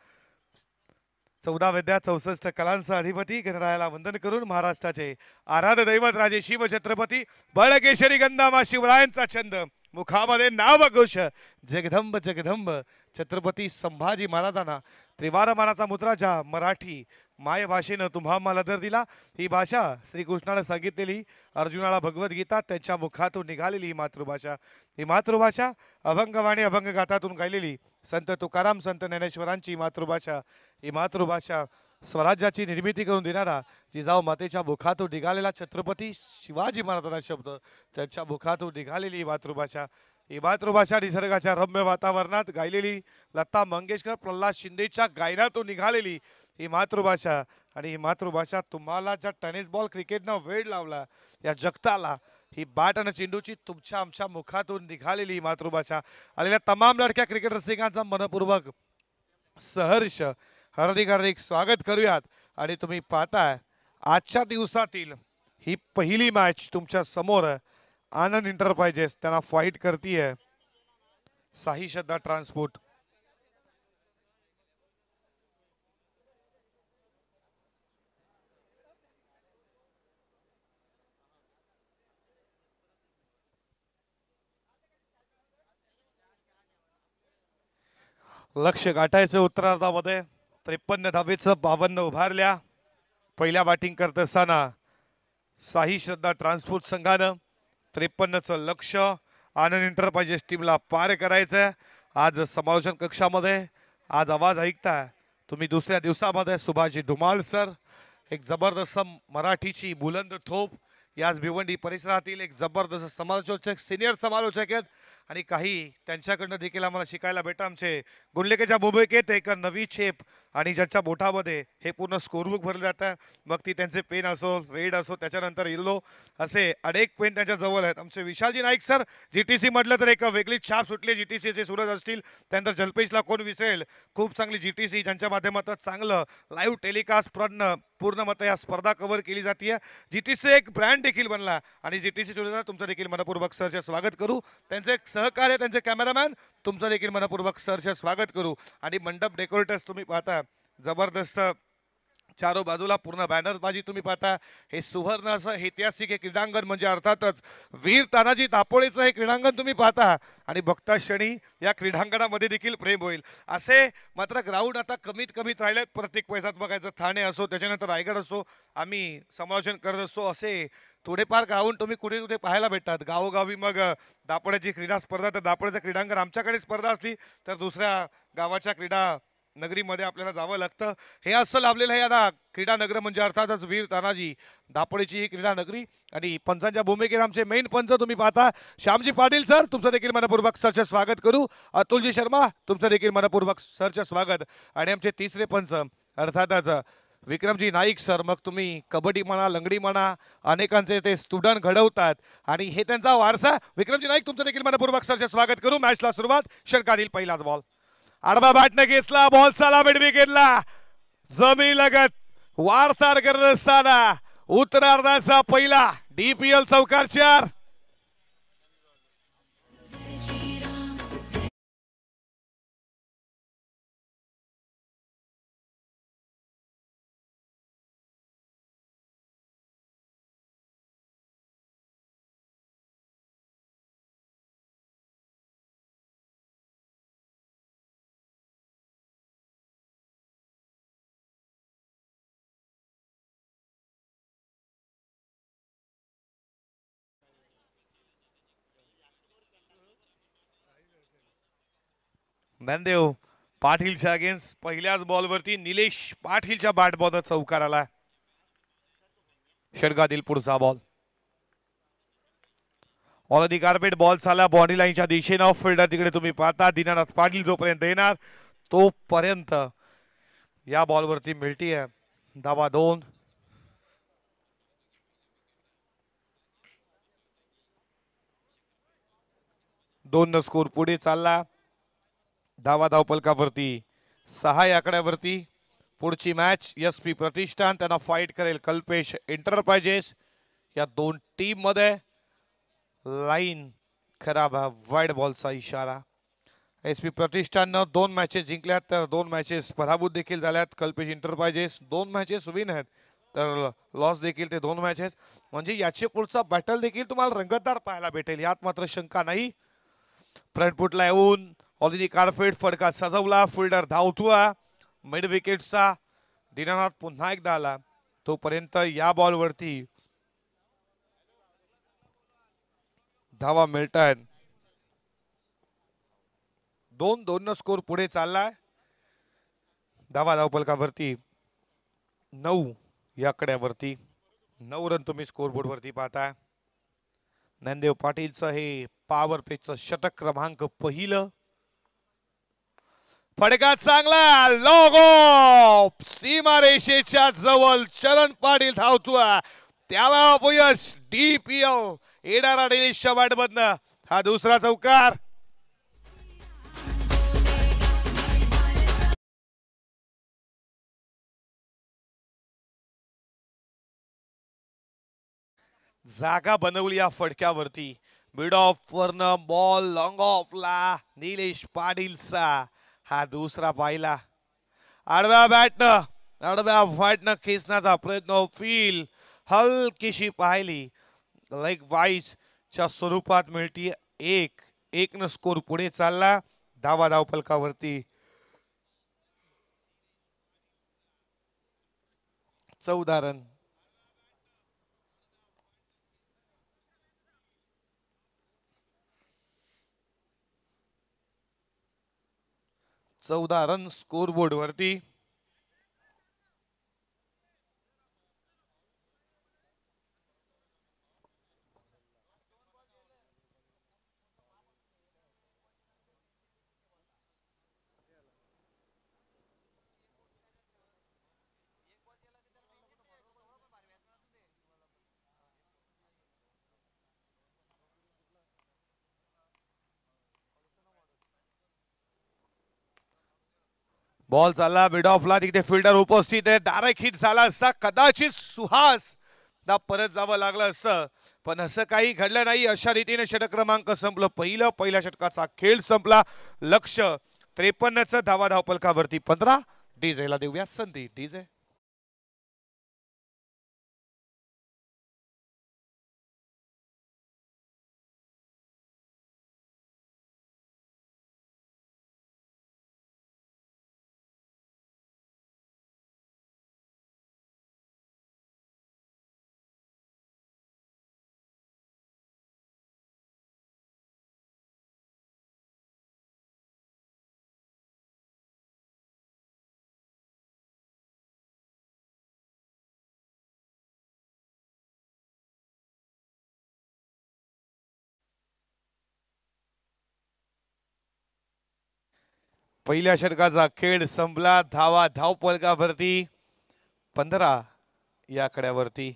14 विद्या 64 कलांचा अधिपती गणरायाला वंदन करून महाराष्ट्राचे आराध्य दैवत राजे शिव छत्रपती बळकेशरी गंधामा शिवरायांचा छंद मुखामध्ये नाव घोष जगदंब जगदंब छत्रपती संभाजी महाराजांना त्रिवार मानाचा मुद्राच्या मराठी माय भाषेनं तुम्हा मला दर दिला. ही भाषा श्रीकृष्णानं सांगितलेली अर्जुनाला भगवद्गीता त्यांच्या मुखातून निघालेली ही मातृभाषा. ही मातृभाषा अभंगवाणी अभंग गाथातून गायलेली संत तुकाराम संत ज्ञानेश्वरांची मातृभाषा. ही मातृभाषा स्वराज्याची निर्मिती करून देणारा जिजाऊ मातेच्या मुखातून निघालेला छत्रपती शिवाजी महाराजांचा शब्द त्यांच्या मुखातून निघालेली ही मातृभाषा. ही मातृभाषा निसर्गाच्या रम्य वातावरणात गायलेली लता मंगेशकर प्रल्हाद शिंदेच्या गायनातून निघालेली ही मातृभाषा. आणि ही मातृभाषा तुम्हाला ज्या टेनिस बॉल क्रिकेटनं वेळ लावला या जगताला ही बॅट आणि चेंडूची तुमच्या आमच्या मुखातून निघालेली ही मातृभाषा. आलेल्या तमाम लडक्या क्रिकेट रसिकांचा मनपूर्वक सहर्ष हार्दिक हार्दिक स्वागत करूयात. आणि तुम्ही पाहताय आजच्या दिवसातील ही पहिली मॅच तुमच्या समोर आनंद एंटरप्राइजेस त्यांना फाईट करतीये साई श्रद्धा ट्रान्सपोर्ट. लक्ष गाठायचं उत्तरार्धामध्ये 53 धावेचं 52 उभारल्या. पहिल्या बॅटिंग करत असताना साई श्रद्धा ट्रान्सपोर्ट संघानं 53चं लक्ष आनंद एंटरप्राइजेस टीमला पार करायचं. आज समालोचन कक्षामध्ये आज आवाज ऐकताय तुम्ही दुसऱ्या दिवसामध्ये सुभाजी धुमाल सर एक जबरदस्त मराठीची बुलंद थोप याच भिवंडी परिसरातील एक जबरदस्त समालोचक सिनियर समालोचक आहेत आणि काही त्यांच्याकडनं देखील आम्हाला शिकायला भेटतं. आमचे गुंडलेकेच्या भूमिकेत एक नवी छेप आणि ज्यांच्या बोटामध्ये हे पूर्ण स्कोरबुक भरलं जातं, मग ती त्यांचे पेन असो रेड असो त्याच्यानंतर येल्लो असे अनेक पेन त्यांच्या जवळ आहेत. आमचे विशालजी नाईक सर जीटीसी म्हटलं तर एक वेगळी छाप सुटली. जीटीसीचे सूरज असतील त्यानंतर जल्पेशला कोण विसरेल. खूप चांगली जीटीसी ज्यांच्या माध्यमातून चांगलं लाईव्ह टेलिकास्ट पूर्ण मत या स्पर्धा कव्हर केली जाते. जीटीसी एक ब्रँड देखील बनला आणि जीटीसी सूरज तुमचं देखील मनपूर्वक सरचे स्वागत करू. त्यांचे सहकार्य त्यांचे कॅमेरामॅन तुमचं देखील मनपूर्वक सरचे स्वागत करू. आणि मंडप डेकोरेटर्स तुम्ही पाहता जबरदस्त चारो बाजूला पूर्ण बॅनरबाजी तुम्ही पाहता. हे सुवर्ण असं ऐतिहासिक हे क्रीडांगण म्हणजे अर्थातच वीर तानाजी दापोडेचं हे क्रीडांगण तुम्ही पाहता आणि बघता क्षणी या क्रीडांगणामध्ये देखील प्रेम होईल. असे मात्र ग्राउंड आता कमीत कमीत राहिलेत. प्रत्येक पैशात बघायचं ठाणे असो त्याच्यानंतर रायगड असो आम्ही समालोचन करत असतो असे थोडेफार ग्राउंड तुम्ही कुठे कुठे पाहायला भेटतात. गावोगावी मग दापोड्याची क्रीडा स्पर्धा तर दापोड्याचं क्रीडांगण आमच्याकडे स्पर्धा असली तर दुसऱ्या गावाच्या क्रीडा नगरीमध्ये आपल्याला जावं लागतं. हे असं लाभलेलं आहे आता क्रीडा नगर म्हणजे अर्थातच वीर तानाजी दापोडेची ही क्रीडा नगरी. आणि पंचांच्या भूमिकेत आमचे मेन पंच तुम्ही पाहता श्यामजी पाटील सर तुमचं देखील मनपूर्वक सरचे स्वागत करू. अतुलजी शर्मा तुमचं देखील मनपूर्वक सरचे स्वागत. आणि आमचे तिसरे पंच अर्थातच विक्रमजी नाईक सर. मग तुम्ही कबड्डी म्हणा लंगडी म्हणा अनेकांचे ते स्टुडंट घडवतात आणि हे त्यांचा वारसा. विक्रमजी नाईक तुमचं देखील मनपूर्वक सरचे स्वागत करू. मॅचला सुरुवात षटकातील पहिलाच बॉल आडवा बॅटने घेतला बॉल साला मिड विकेटला जमी लगत वारसार करत असताना उत्तरार्धाचा पहिला डीपीएल चौकार 4. ज्ञानदेव पाटीलच्या अगेन्स्ट पहिल्याच बॉलवरती निलेश पाटीलच्या बॅट बॉल चौकार आला. षटकातील पुढचा ball all the carpet ball चालला बॉडी लाईनच्या दिशेनं. फिल्डर तिकडे तुम्ही पाहता दीनानाथ पाटील जोपर्यंत येणार तोपर्यंत या बॉलवरती मिळतीये धावा 2. दोन स्कोर पुढे चालला. धावा धावपलकावरती 6 या आकड्यावरती. पुढची मॅच SP प्रतिष्ठान त्यांना फाईट करेल कल्पेश एंटरप्राइजेस. या दोन टीम मध्ये लाईन खराब वाईड बॉलचा इशारा. SP प्रतिष्ठाननं 2 मॅचेस जिंकल्यात तर 2 मॅचेस पराभूत देखील झाल्यात. कल्पेश एंटरप्राइजेस 2 मॅचेस विन आहेत तर लॉस देखील ते 2 मॅचेस. म्हणजे याचे पुढचा बॅटल देखील तुम्हाला रंगतदार पाहायला भेटेल यात मात्र शंका नाही. फ्रंट फुटला येऊन ऑलरेडी कार्पेट फडका सजवला. फिल्डर धावतोय मिड विकेटचा. दीनानाथ पुन्हा एकदा आला तोपर्यंत या बॉलवरती धावा मिळतात. 2-2 स्कोर पुढे चाललाय. धावा धावपलकावरती 9 या आकड्यावरती. 9 रन तुम्ही स्कोरबोर्ड वरती पाहताय. ज्ञानदेव पाटीलचं हे पॉवर प्लेचं षटक क्रमांक पहिलं. फडका चांगला लॉग ऑफ सीमारेषेच्या जवळ चरण पाटील धावतोय. त्याला अपयश. DPL येणारा निलेशच्या बॅटमधनं हा दुसरा चौकार. जागा बनवली या फडक्यावरती. मिड ऑफ वरनं बॉल लॉंग ऑफला निलेश पाटीलचा हा दुसरा पाहिला. आडव्या बॅटनं आडव्या फॅटनं खेचण्याचा प्रयत्न फील हलकीशी पाहिली. लेग वाईज च्या स्वरूपात मिळती 1-1 स्कोर पुढे चालला. धावा धावपलकावरती 14 रन. स्कोरबोर्ड वरती. बॉल चालला मिड ऑफला. तिथे फिल्डर उपस्थित आहे. डायरेक्ट हिट झाला असता कदाचित सुहास दा परत जावं लागलं असतं पण असं काही घडलं नाही. अशा रीतीने षटक क्रमांक संपलं. पहिल्या षटकाचा खेळ संपला. लक्ष 53चं. धावा धावपलकावरती 15. डीजेला देऊया संधी. डीजे पहिल्या षटकाचा खेळ संपला. धावा धावपलकावरती 15 या आकड्यावरती.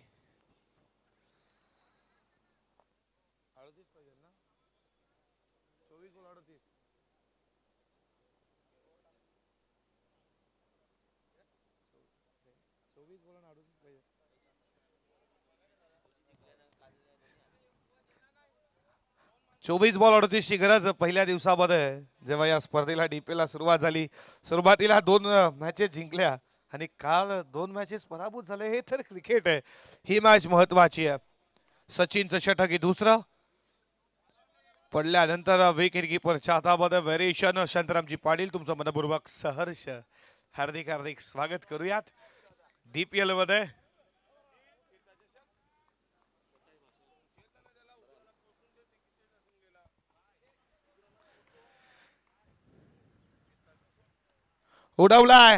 चोवीस बॉल 38 ची गरज पहिल्या दिवसामध्ये जेव्हा या स्पर्धेला DPL ला सुरुवात झाली. सुरुवातीला 2 मॅचेस जिंकल्या आणि काल 2 मॅचेस पराभूत झाले. हे तर क्रिकेट आहे. ही मॅच महत्वाची आहे. सचिनचं षटक हे दुसरं. पडल्यानंतर विकेट किपरच्या हातामध्ये व्हेरिएशन. शांतारामजी पाटील तुमचं मनपूर्वक सहर्ष हार्दिक हार्दिक स्वागत करूयात DPL मध्ये. उडवलाय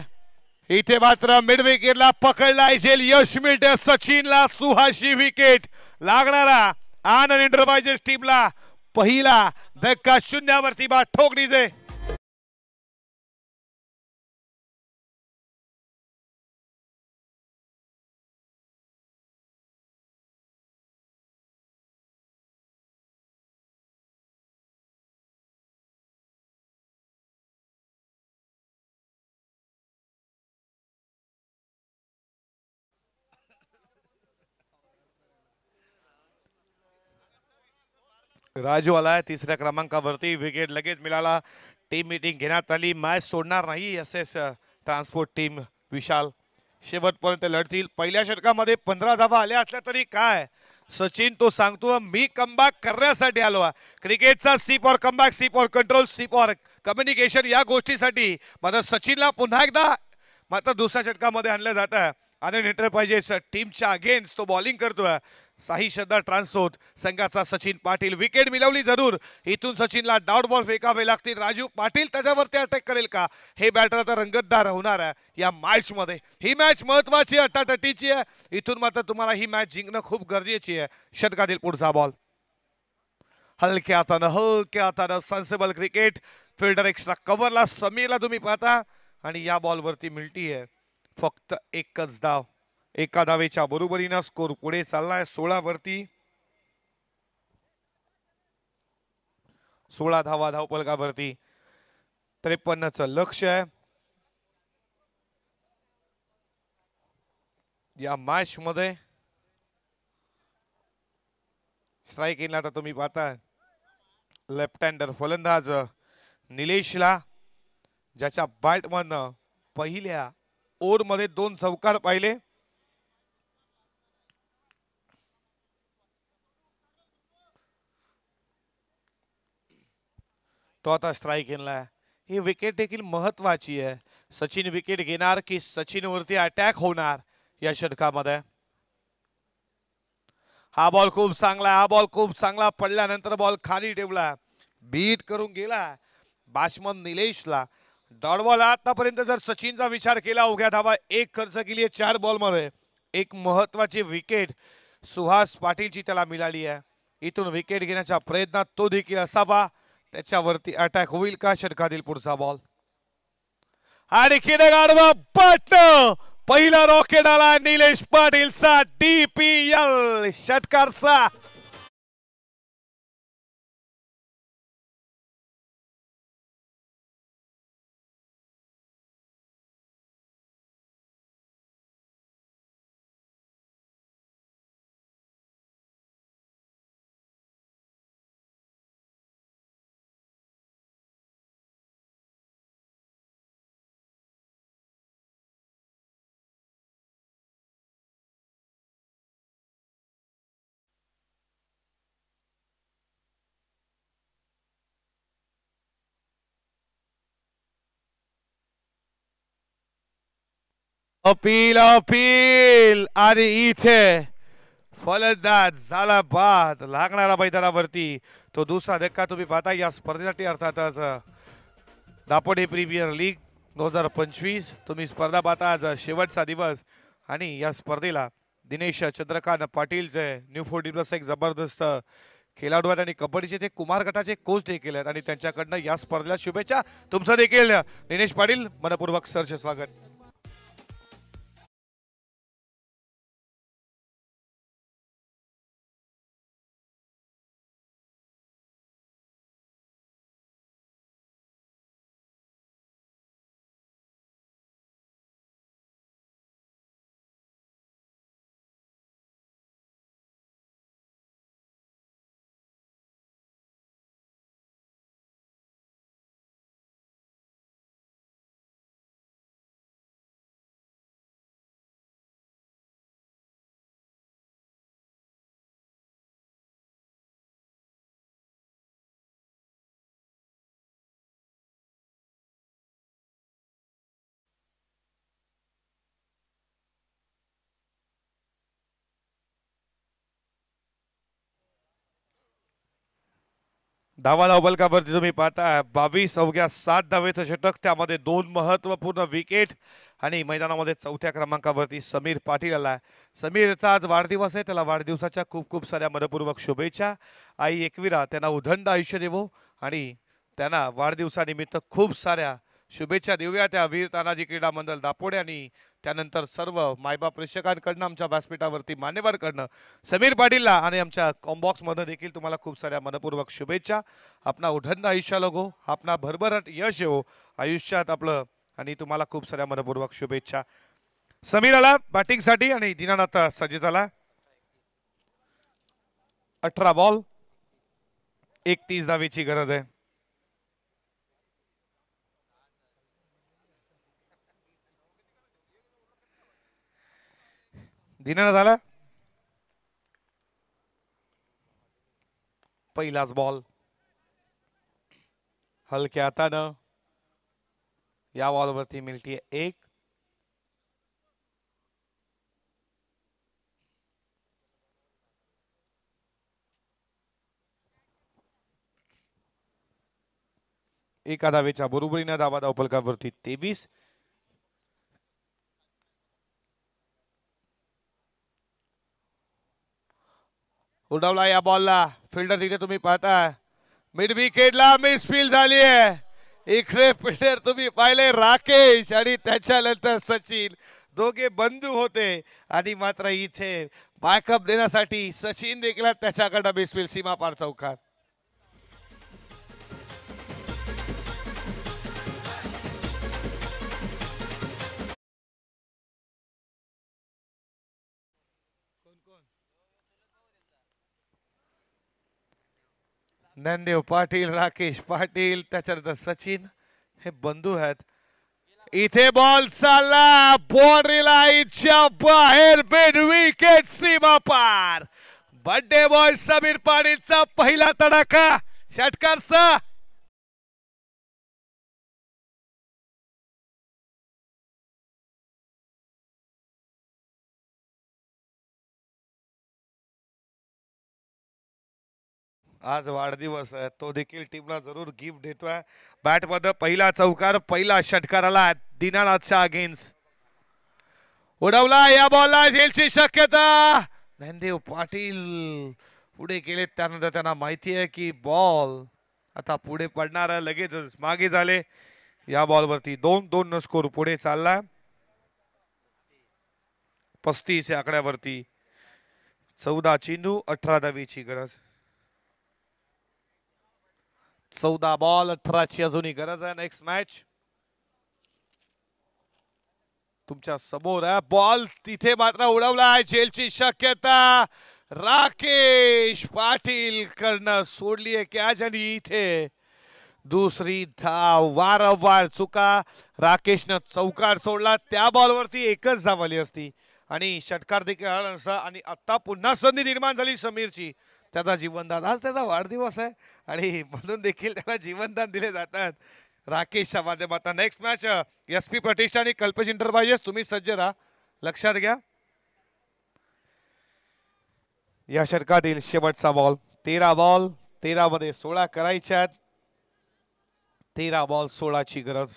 इथे मात्र मिड विकेटला पकडलाय झेल यश मिळते सचिनला सुहाशी विकेट लागणारा आनंद एंटरप्राइजेस टीमला पहिला धक्का शून्यावरती बाद ठोकणीचे राजू आलाय तिसऱ्या क्रमांकावरती विकेट लगेच मिळाला टीम मीटिंग घेण्यात आली मॅच सोडणार नाही एसएस ट्रान्सपोर्ट टीम विशाल शेवटपर्यंत लढतील पहिल्या षटकामध्ये 15 धावा आल्या असल्या तरी काय सचिन तो सांगतो मी कमबॅक करण्यासाठी आलो क्रिकेटचा C for comeback C for control C for communication या गोष्टीसाठी मात्र सचिनला पुन्हा एकदा मात्र दुसऱ्या षटकामध्ये आणलं जातं आनंद एंटरप्राइजेस टीमच्या अगेन्स्ट तो बॉलिंग करतोय साही श्रद्धा ट्रान्सपोर्ट संघाचा सचिन पाटील विकेट मिळवली जरूर इथून सचिनला डाऊट बॉल फेकावे लागतील राजू पाटील त्याच्यावरती अटॅक करेल का हे बॅटर आता रंगतदार होणार आहे या मॅच मध्ये ही मॅच महत्वाची अट्टाटट्टीची आहे इथून मात्र तुम्हाला ही मॅच जिंकणं खूप गरजेची आहे षटकातील पुढचा बॉल हलक्या हातानं सेन्सिबल क्रिकेट फिल्डर एक्स्ट्रा कव्हरला समीरला तुम्ही पाहता आणि या बॉलवरती मिळतीये फक्त एकच धाव एका धावेच्या बरोबरीनं स्कोर पुढे चाललाय 16 वरती 16 धावा धावपलकावरती 53चं लक्ष आहे या मॅच मध्ये स्ट्राईक इनला तर तुम्ही पाहता लेफ्ट हँडर फलंदाज निलेशला ज्याच्या बॅटमधनं पहिल्या ओव्हर मध्ये 2 चौकार पाहिले तो आता स्ट्राईक इनला ही विकेट देखील महत्वाची आहे सचिन विकेट घेणार की सचिन वरती अटॅक होणार या षटकामध्ये हा बॉल खूप चांगला पडल्यानंतर बॉल खाली ठेवला बीट करून गेला बॅट्समन निलेशला डॉट बॉल आतापर्यंत जर सचिनचा विचार केला उघ्या धावा एक खर्च केली 4 बॉल मध्ये एक महत्वाची विकेट सुहास पाटीलची त्याला मिळाली आहे इथून विकेट घेण्याच्या प्रयत्नात तो देखील असावा त्याच्यावरती अटॅक होईल का षटकातील पुढचा बॉल आणि गाडवा पट पहिला रॉकेट आला निलेश पाटीलचा DPL षटकारचा अपील आणि इथे फलंदाज झाला बाद लागणारा मैदानावरती तो दुसरा धक्का तुम्ही पाहता या स्पर्धेसाठी अर्थातच दापोडे प्रीमियर लीग 2025 तुम्ही स्पर्धा पाहता आज शेवटचा दिवस आणि या स्पर्धेला दिनेश चंद्रकांत पाटीलचे न्यू 40+ एक जबरदस्त खेळाडू आहेत आणि कबड्डीचे ते कुमार गटाचे कोच देखील आहेत आणि त्यांच्याकडनं या स्पर्धेला शुभेच्छा तुमचं देखील दिनेश पाटील मनपूर्वक सरचे स्वागत धावा धावपलकावरती तुम्ही पाहता 22 अवघ्या 7 धावेचं षटक, त्यामध्ये 2 महत्वपूर्ण विकेट आणि मैदानामध्ये चौथ्या क्रमांकावरती समीर पाटील आला. समीरचा आज वाढदिवस आहे, त्याला वाढदिवसाच्या खूप खूप साऱ्या मनपूर्वक शुभेच्छा. आई एकविरा त्यांना उदंड आयुष्य देवो आणि त्यांना वाढदिवसानिमित्त खूप साऱ्या शुभेच्छा देऊया त्या वीर तानाजी क्रीडा मंडळ दापोडे आणि त्यानंतर सर्व मायबाप प्रेक्षकांकडनं आमच्या व्यासपीठावरती मान्यवरकडनं समीर पाटीलला आणि आमच्या कॉम्बॉक्समधनं देखील तुम्हाला खूप साऱ्या मनपूर्वक शुभेच्छा. आपला उदंड आयुष्य लगो, आपला भरभराट यश येवो आयुष्यात आपलं आणि तुम्हाला खूप साऱ्या मनपूर्वक शुभेच्छा. समीर आला बॅटिंगसाठी आणि दिनानाथ सज्ज झाला. 18 बॉल 31 धावेची गरज आहे. दिनानाथ आला. पहिलाच बॉल हलक्या हातानं, या बॉलवरती मिळते 1. एका धावेच्या बरोबरीनं धावा धावपलकावरती 23. उडवला या बॉलला, फिल्डर तिथे तुम्ही पाहता मिड विकेटला मिसफील्ड झाली आहे. इकडे फिल्डर तुम्ही पाहिले राकेश आणि त्याच्यानंतर सचिन, दोघे बंधू होते आणि मात्र इथे बॅकअप देण्यासाठी सचिन देखील त्याच्याकडे मिसफील्ड सीमा पार चौकार. ज्ञानदेव पाटील, राकेश पाटील, त्याच्यानंतर सचिन, हे बंधू आहेत. इथे बॉल चालला बाउंड्री लाईनच्या बाहेर, मिड विकेट सीमा पार. बर्थडे बॉय समीर पाटीलचा पहिला तडाखा षटकारचा. आज वाढदिवस आहे, तो देखील टीमला जरूर गिफ्ट देतोय. बॅट मध्ये पहिला चौकार, पहिला षटकाराला दिनानाथच्या अगेन्स्ट. उडवला या बॉलला, झेलची शक्यता. ज्ञानदेव पाटील पुढे गेले, त्यानंतर त्यांना माहिती आहे की बॉल आता पुढे पडणार आहे, लगेच मागे झाले. या बॉलवरती 2-2 न स्कोर पुढे चालला. 35 या आकड्यावरती 14 चेंडू 18 धावेची गरज. 14 बॉल 18ची अजूनही गरज आहे. नेक्स्ट मॅच तुमच्या समोर आहे. बॉल तिथे मात्र उडवला आहे, झेलची शक्यता. राकेश पाटील करणं सोडली आहे कॅच आणि इथे दुसरी धाव. वारंवार चुका, राकेशनं चौकार सोडला, त्या बॉलवरती एकच धाव आली असती आणि षटकार देखील आला नसता. आणि आता पुन्हा संधी निर्माण झाली समीरची. त्याचा जीवनदान, आज त्याचा वाढदिवस आहे आणि म्हणून देखील त्याला जीवनदान दिले जातात राकेशच्या माध्यमातून. नेक्स्ट मॅच SP प्रतिष्ठा आणि कल्पेश इंटरप्राइजेस, तुम्ही सज्ज राहा, लक्षात घ्या. या षटकातील शेवटचा बॉल. 13 बॉल 13 मध्ये 16 करायच्यात. 13 बॉल 16ची गरज.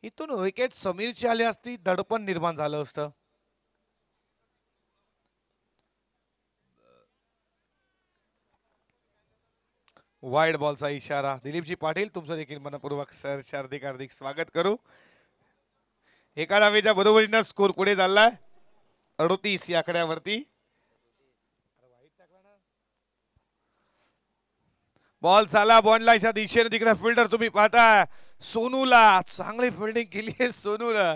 इथून विकेट समीरची आली असती, दडपण निर्माण झालं असतं. वाईड बॉलचा इशारा. दिलीपजी पाटील, तुमचं देखील मनपूर्वक सर हार्दिक हार्दिक स्वागत करू. एका धावेच्या बरोबरीनं स्कोर पुढे चाललाय 38 या आकड्यावरती. बॉल चाला बॉन्ड लाईनच्या दिशेने, तिकडे फिल्डर तुम्ही पाहता सोनूला, चांगली फिल्डिंग केली आहे सोनूला.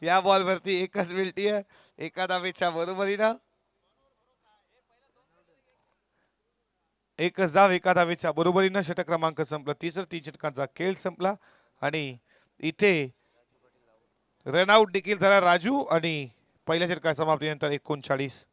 या बॉलवरती एकच मिळती आहे एका धावेच्या बरोबरीनं. एकच धाव एका धावेच्या बरोबरीनं षटक क्रमांक संपला. 3 षटकांचा खेळ संपला आणि इथे रनआउट देखील झाला राजू आणि पहिल्या षटका समाप्तीनंतर 39.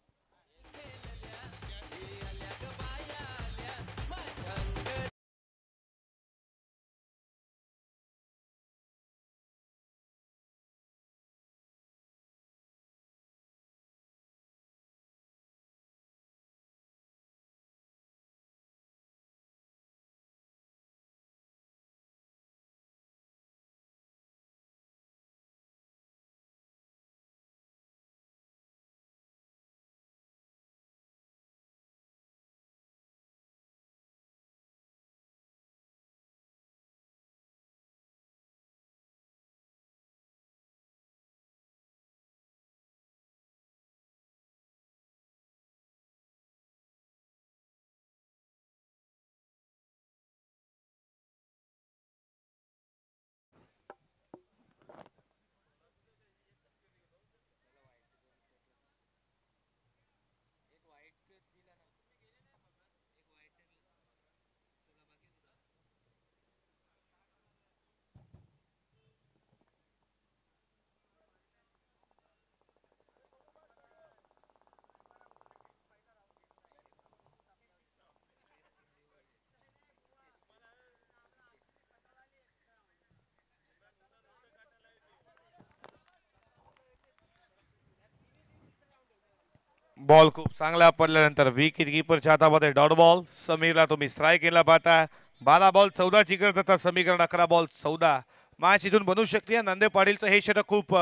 बॉल खूप चांगला पडल्यानंतर विकेट किपरच्या हातामध्ये डॉट बॉल. समीरला तुम्ही स्ट्राईक केला पाहता. 12 बॉल 14 ची करत होता समीकरण, 11 बॉल 14. मॅच इथून बनू शकते. नांदे पाटीलचं हे षटक खूप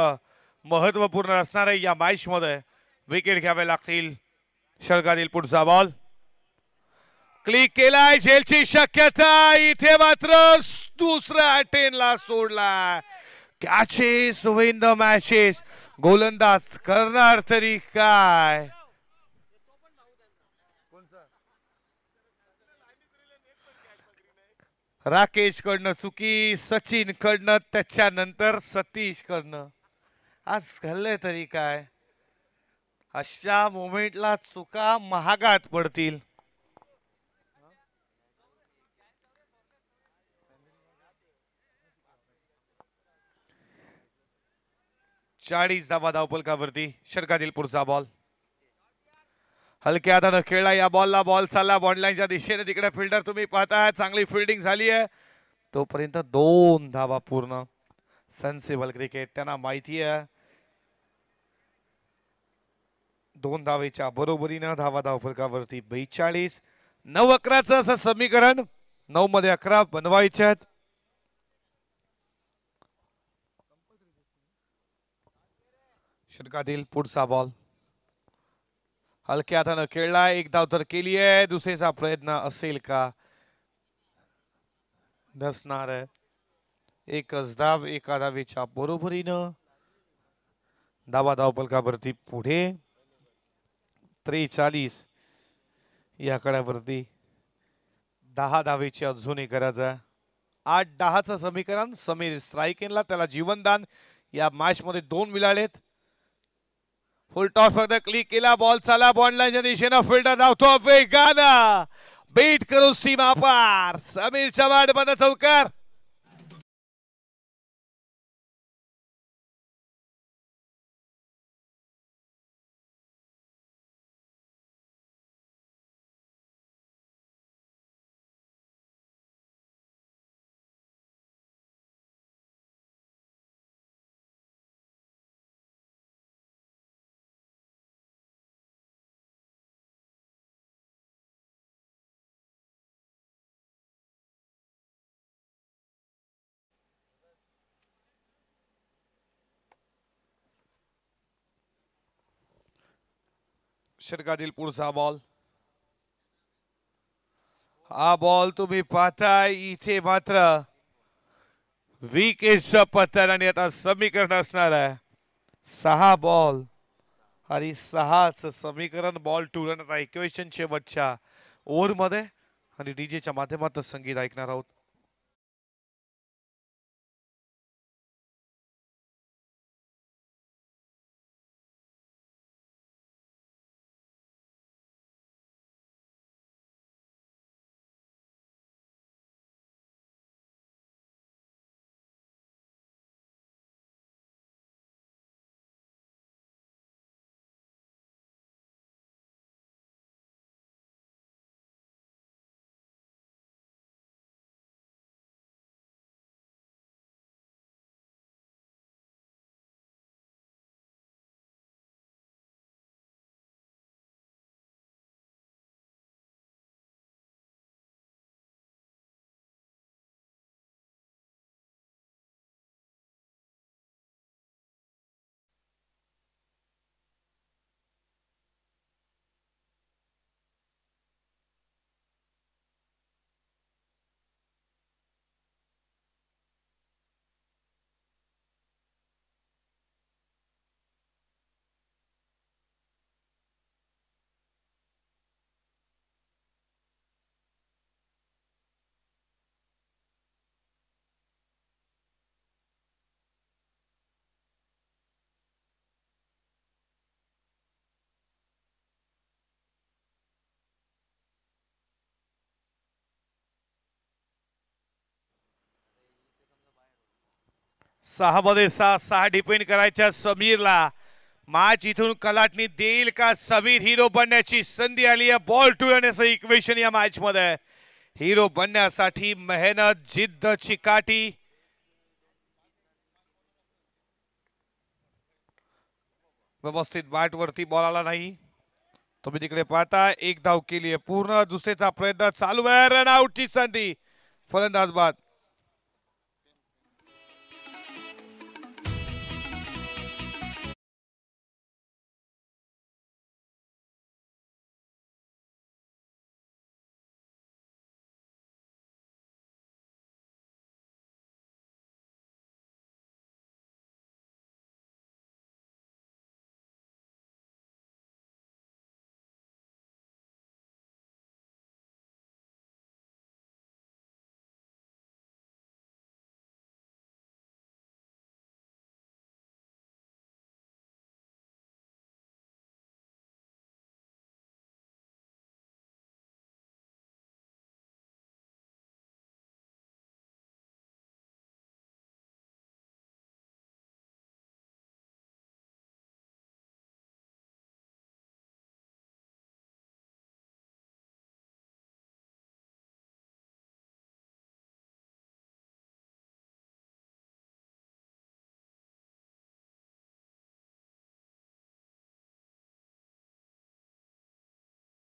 महत्वपूर्ण असणार आहे या मॅच मध्ये. विकेट घ्यावे लागतील. षटकातील पुढचा बॉल क्लिक केलाय. झेलची शक्यता इथे मात्र दुसऱ्या अटेनला सोडला. Catches win the matches. गोलंदाज करणार तरी काय. राकेश कडनं चुकी, सचिन कडनं, त्याच्यानंतर सतीश कडनं. आज घडलंय तरी काय. अशा मोमेंटला चुका महागात पडतील. 40 धावा धावफलकावरती. षटकातील पुढचा बॉल हलक्या हातानं खेळला. या बॉलला बॉल चालला बॉन्डलाईनच्या दिशेने. तिकडे फिल्डर तुम्ही पाहताय. चांगली फिल्डिंग झाली आहे. तोपर्यंत 2 धावा पूर्ण. Sensible cricket. त्यांना माहिती आहे 2 धावेच्या बरोबरीनं धावा धावफलकावरती 42. 9-11चं असं समीकरण. 9 मध्ये 11 बनवायचे आहेत. षटकातील पुढचा बॉल हलक्या हातानं खेळला. 1 धाव तर केली आहे. दुसरीचा प्रयत्न असेल का. नसणार आहे. 1च धाव 1 धावेच्या बरोबरीनं धावा धावफलकावरती पुढे. 43 या कड्यावरती 10 धावेची अजूनही गरज आहे. 8-10चं समीकरण. समीर स्ट्राईकिंगला, त्याला जीवनदान. या मॅच मध्ये 2 मिळालेत. फुल टॉस फक्त क्लिक केला. बॉल चाला बॉन्डलाईनच्या दिशेनं. फिल्डर धावतो वेगानं. बीट करू सीमा पार. समीरच्या वाटमध्ये चौकार. षटकातील पुढचा बॉल. हा बॉल तुम्ही पाहताय. इथे मात्र विकेटचं पतन आणि आता समीकरण असणार आहे 6 बॉल आणि 6च समीकरण. बॉल टू रन आता इक्वेशन शेवटच्या ओव्हर मध्ये आणि डीजेच्या माध्यमातून संगीत ऐकणार आहोत. सहा मध्ये 6 डिपेंड करायच्या समीरला. मॅच इथून कलाटणी देईल का. समीर हिरो बनण्याची संधी आली आहे. बॉल टू रन असं इक्वेशन या मॅच मध्ये. हिरो बनण्यासाठी मेहनत, जिद्द, चिकाटी. व्यवस्थित बॅट वरती बॉल आला नाही. तुम्ही तिकडे पाहता एक धाव केली आहे पूर्ण दुसऱ्याचा प्रयत्न चालू आहे रन आउटची संधी फलंदाज बाद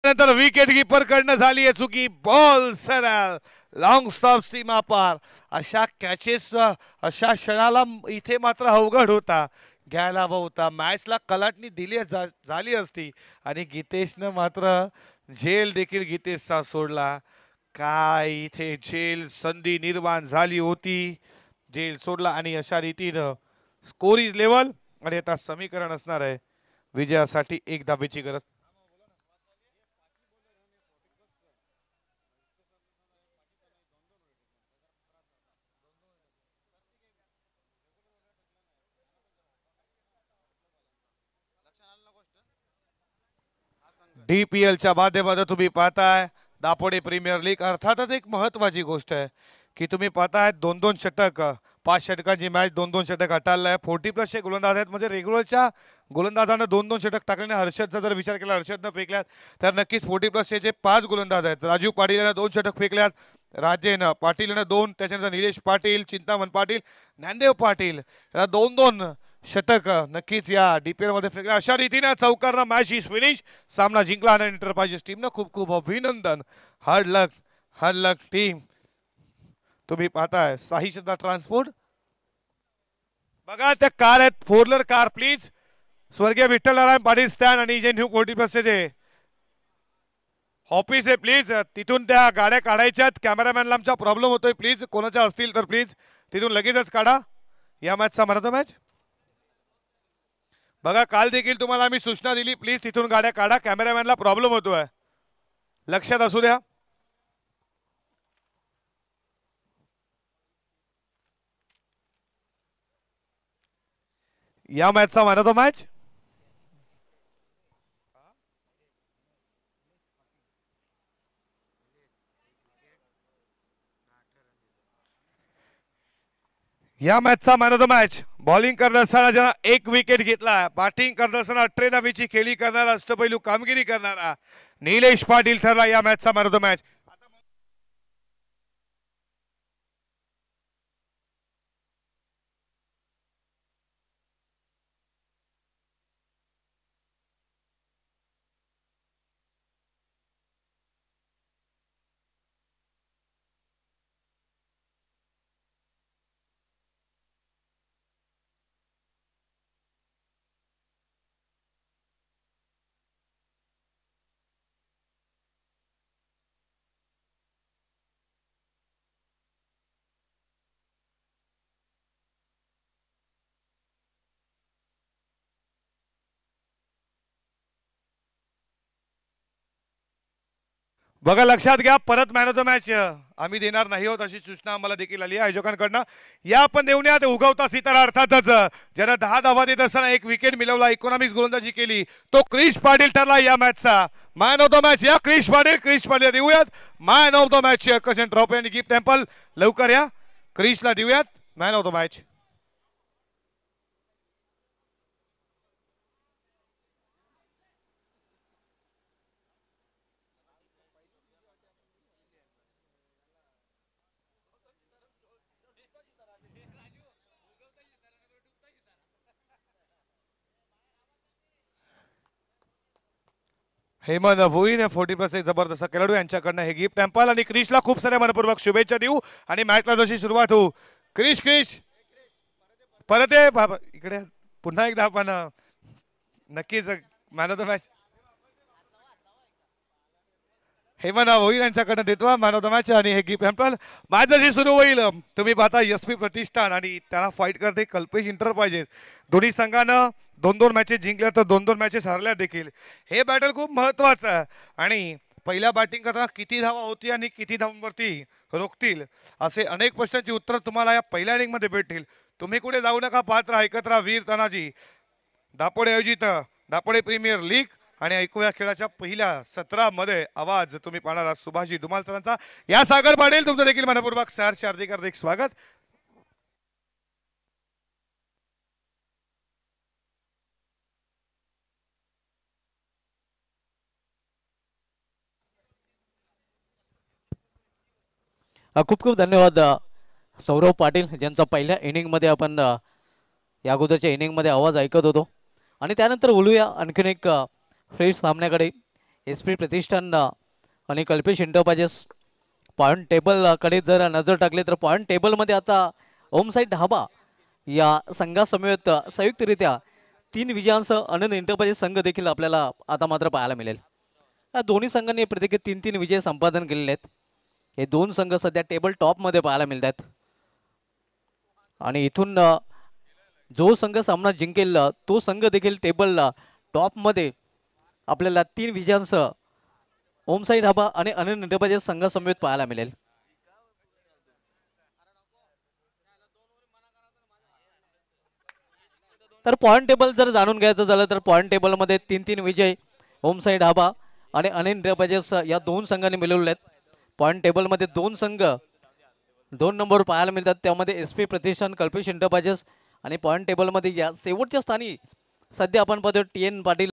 नंतर विकेट कीपर कडनं झाली आहे चुकी बॉल सरळ लॉंग स्टॉप सीमा पार अशा कॅचेस अशा क्षणाला इथे मात्र अवघड होता घ्यायला हवा होता मॅचला कलाटणी दिली झाली असती आणि गीतेशनं मात्र झेल देखील गीतेशचा सोडला काय इथे झेल संधी निर्माण झाली होती झेल सोडला आणि अशा रीतीनं स्कोर इज लेवल आणि आता समीकरण असणार आहे विजयासाठी एक धावेची गरज DPLच्या माध्यमातून तुम्ही पाहताय दापोडे प्रीमियर लीग अर्थातच एक महत्वाची गोष्ट आहे की तुम्ही पाहताय दोन दोन षटक 5 षटकांची मॅच दोन दोन षटक हाताळलाय 40+ गोलंदाज आहेत म्हणजे रेग्युलरच्या गोलंदाजानं दोन दोन षटक टाकल्याने हर्षदचा जर विचार केला हर्षदनं फेकल्यात तर नक्कीच 40+ जे 5 गोलंदाज आहेत राजू पाटील यानं 2 षटक फेकल्यात राजेन पाटील यानं 2 त्याच्यानंतर निलेश पाटील चिंतामण पाटील ज्ञानदेव पाटील याला 2-2 षटक नक्कीच या DPL मध्ये फेकल्या अशा रीतीने चौकारनं मॅच इज फिनिश सामना जिंकला आणि एंटरप्राइजेस टीमनं खूप खूप अभिनंदन हार्ड लक टीम तुम्ही पाहताय साही श्रद्धा ट्रान्सपोर्ट बघा त्या कार आहेत 4 व्हीलर कार प्लीज स्वर्गीय विठ्ठल नारायण पाटील स्टँड आणि जे न्यू 40+ जे ऑफिस आहे प्लीज तिथून त्या गाड्या काढायच्यात कॅमेरामॅनला आमचा प्रॉब्लेम होतोय प्लीज कोणाच्या असतील तर प्लीज तिथून लगेचच काढा या मॅचचा मॅन ऑफ द मॅच बघा काल देखील तुम्हाला आम्ही सूचना दिली प्लीज तिथून गाड्या काढा कॅमेरामॅनला प्रॉब्लेम होतोय लक्षात असू द्या या मॅचचा मॅन ऑफ द मॅच या मॅचचा man of the match bowling करत असताना ज्यांना 1 विकेट घेतला बॅटिंग करत असताना 18 धावेची खेळी करणारा अष्टपैलू कामगिरी करणारा निलेश पाटील ठरला या मॅचचा मॅन ऑफ द मॅच बघा लक्षात घ्या परत मॅन ऑफ द मॅच आम्ही देणार नाही आहोत अशी सूचना आम्हाला देखील आली आहे आयोजकांकडनं या आपण देऊयात उगवता सितारा अर्थातच ज्यानं 10 धावा देत असताना 1 विकेट मिळवला 19 गोलंदाजी केली तो क्रिश पाटील ठरला या मॅचचा मॅन ऑफ द मॅच या क्रिश पाटील देऊयात man of the match trophy आणि गिफ्ट टेम्पल लवकर या क्रिशला देऊयात man of the match Hemant Bhoir 40+ एक जबरदस्त खेळाडू यांच्याकडनं हे गिफ्ट टेम्पल आणि क्रिशला खूप साऱ्या मनपूर्वक शुभेच्छा देऊ आणि मॅचला जशी सुरुवात होऊ. क्रिश परत ये बाबा इकडे पुन्हा एकदा आपण नक्कीच man of the match Hemant Bhoir यांच्याकडनं देतो मॅन ऑफ द मॅच आणि हे गिफ्ट टेम्पल. मॅच जशी सुरू होईल तुम्ही पाहता एसपी प्रतिष्ठान आणि त्याला फाईट करते कल्पेश इंटरप्राइजेस. दोन्ही संघानं 2-2 मॅचेस जिंकल्या तर 2-2 मॅचेस हरल्या देखील. हे बॅटल खूप महत्वाचं आहे आणि पहिल्या बॅटिंग करताना किती धावा होती आणि किती धावांवरती रोखतील असे अनेक प्रश्नांची उत्तर तुम्हाला या पहिल्या इनिंगमध्ये भेटतील. तुम्ही कुठे जाऊ नका, पाहत राहा ऐकत राहा वीर तानाजी. दापोडे आयोजित दापोडे प्रीमियर लीग आणि ऐकूया खेळाच्या पहिल्या 17 मध्ये आवाज तुम्ही पाहणार आहात सुभाषजी धुमाल सरांचा. या सागर पाटील तुमचं देखील मनपूर्वक सहर्ष हार्दिक स्वागत. खूप खूप धन्यवाद सौरभ पाटील ज्यांचा पहिल्या इनिंगमध्ये आपण या अगोदरच्या इनिंगमध्ये आवाज ऐकत होतो. आणि त्यानंतर बोलूया आणखीन एक फ्रेश सामन्याकडे. एस पी प्रतिष्ठान आणि कल्पेश इंटरप्राइजेस पॉईंट टेबलकडे जर नजर टाकली तर पॉईंट टेबलमध्ये आता ओमसाईड ढाबा या संघासमवेत संयुक्तरित्या 3 विजयांसह आनंद इंटरप्राइजेस संघ देखील आपल्याला आता मात्र पाहायला मिळेल. या दोन्ही संघांनी प्रत्येकी 3-3 विजय संपादन केलेले आहेत. हे दोन संघ सध्या टेबल टॉपमध्ये पाहायला मिळत आहेत आणि इथून जो संघ सामना जिंकेल तो संघ देखील टेबल टॉपमध्ये आपल्याला 3 विजयांसह ओमसाईड ढाबा आणि आनंद इंटरप्राइजेस संघासमवेत पाहायला मिळेल. तर पॉईंट टेबल जर जाणून घ्यायचं झालं तर पॉईंट टेबलमध्ये 3-3 विजय ओमसाईड ढाबा आणि आनंद इंटरप्राइजेस या दोन संघांनी मिळवले आहेत. पॉईंट टेबलमध्ये 2 संघ 2 नंबर पाहायला मिळतात, त्यामध्ये एस पी प्रतिष्ठान कल्पेश इंटरप्राइजेस आणि पॉईंट टेबलमध्ये या शेवटच्या स्थानी सध्या आपण पाहतो TN पाटील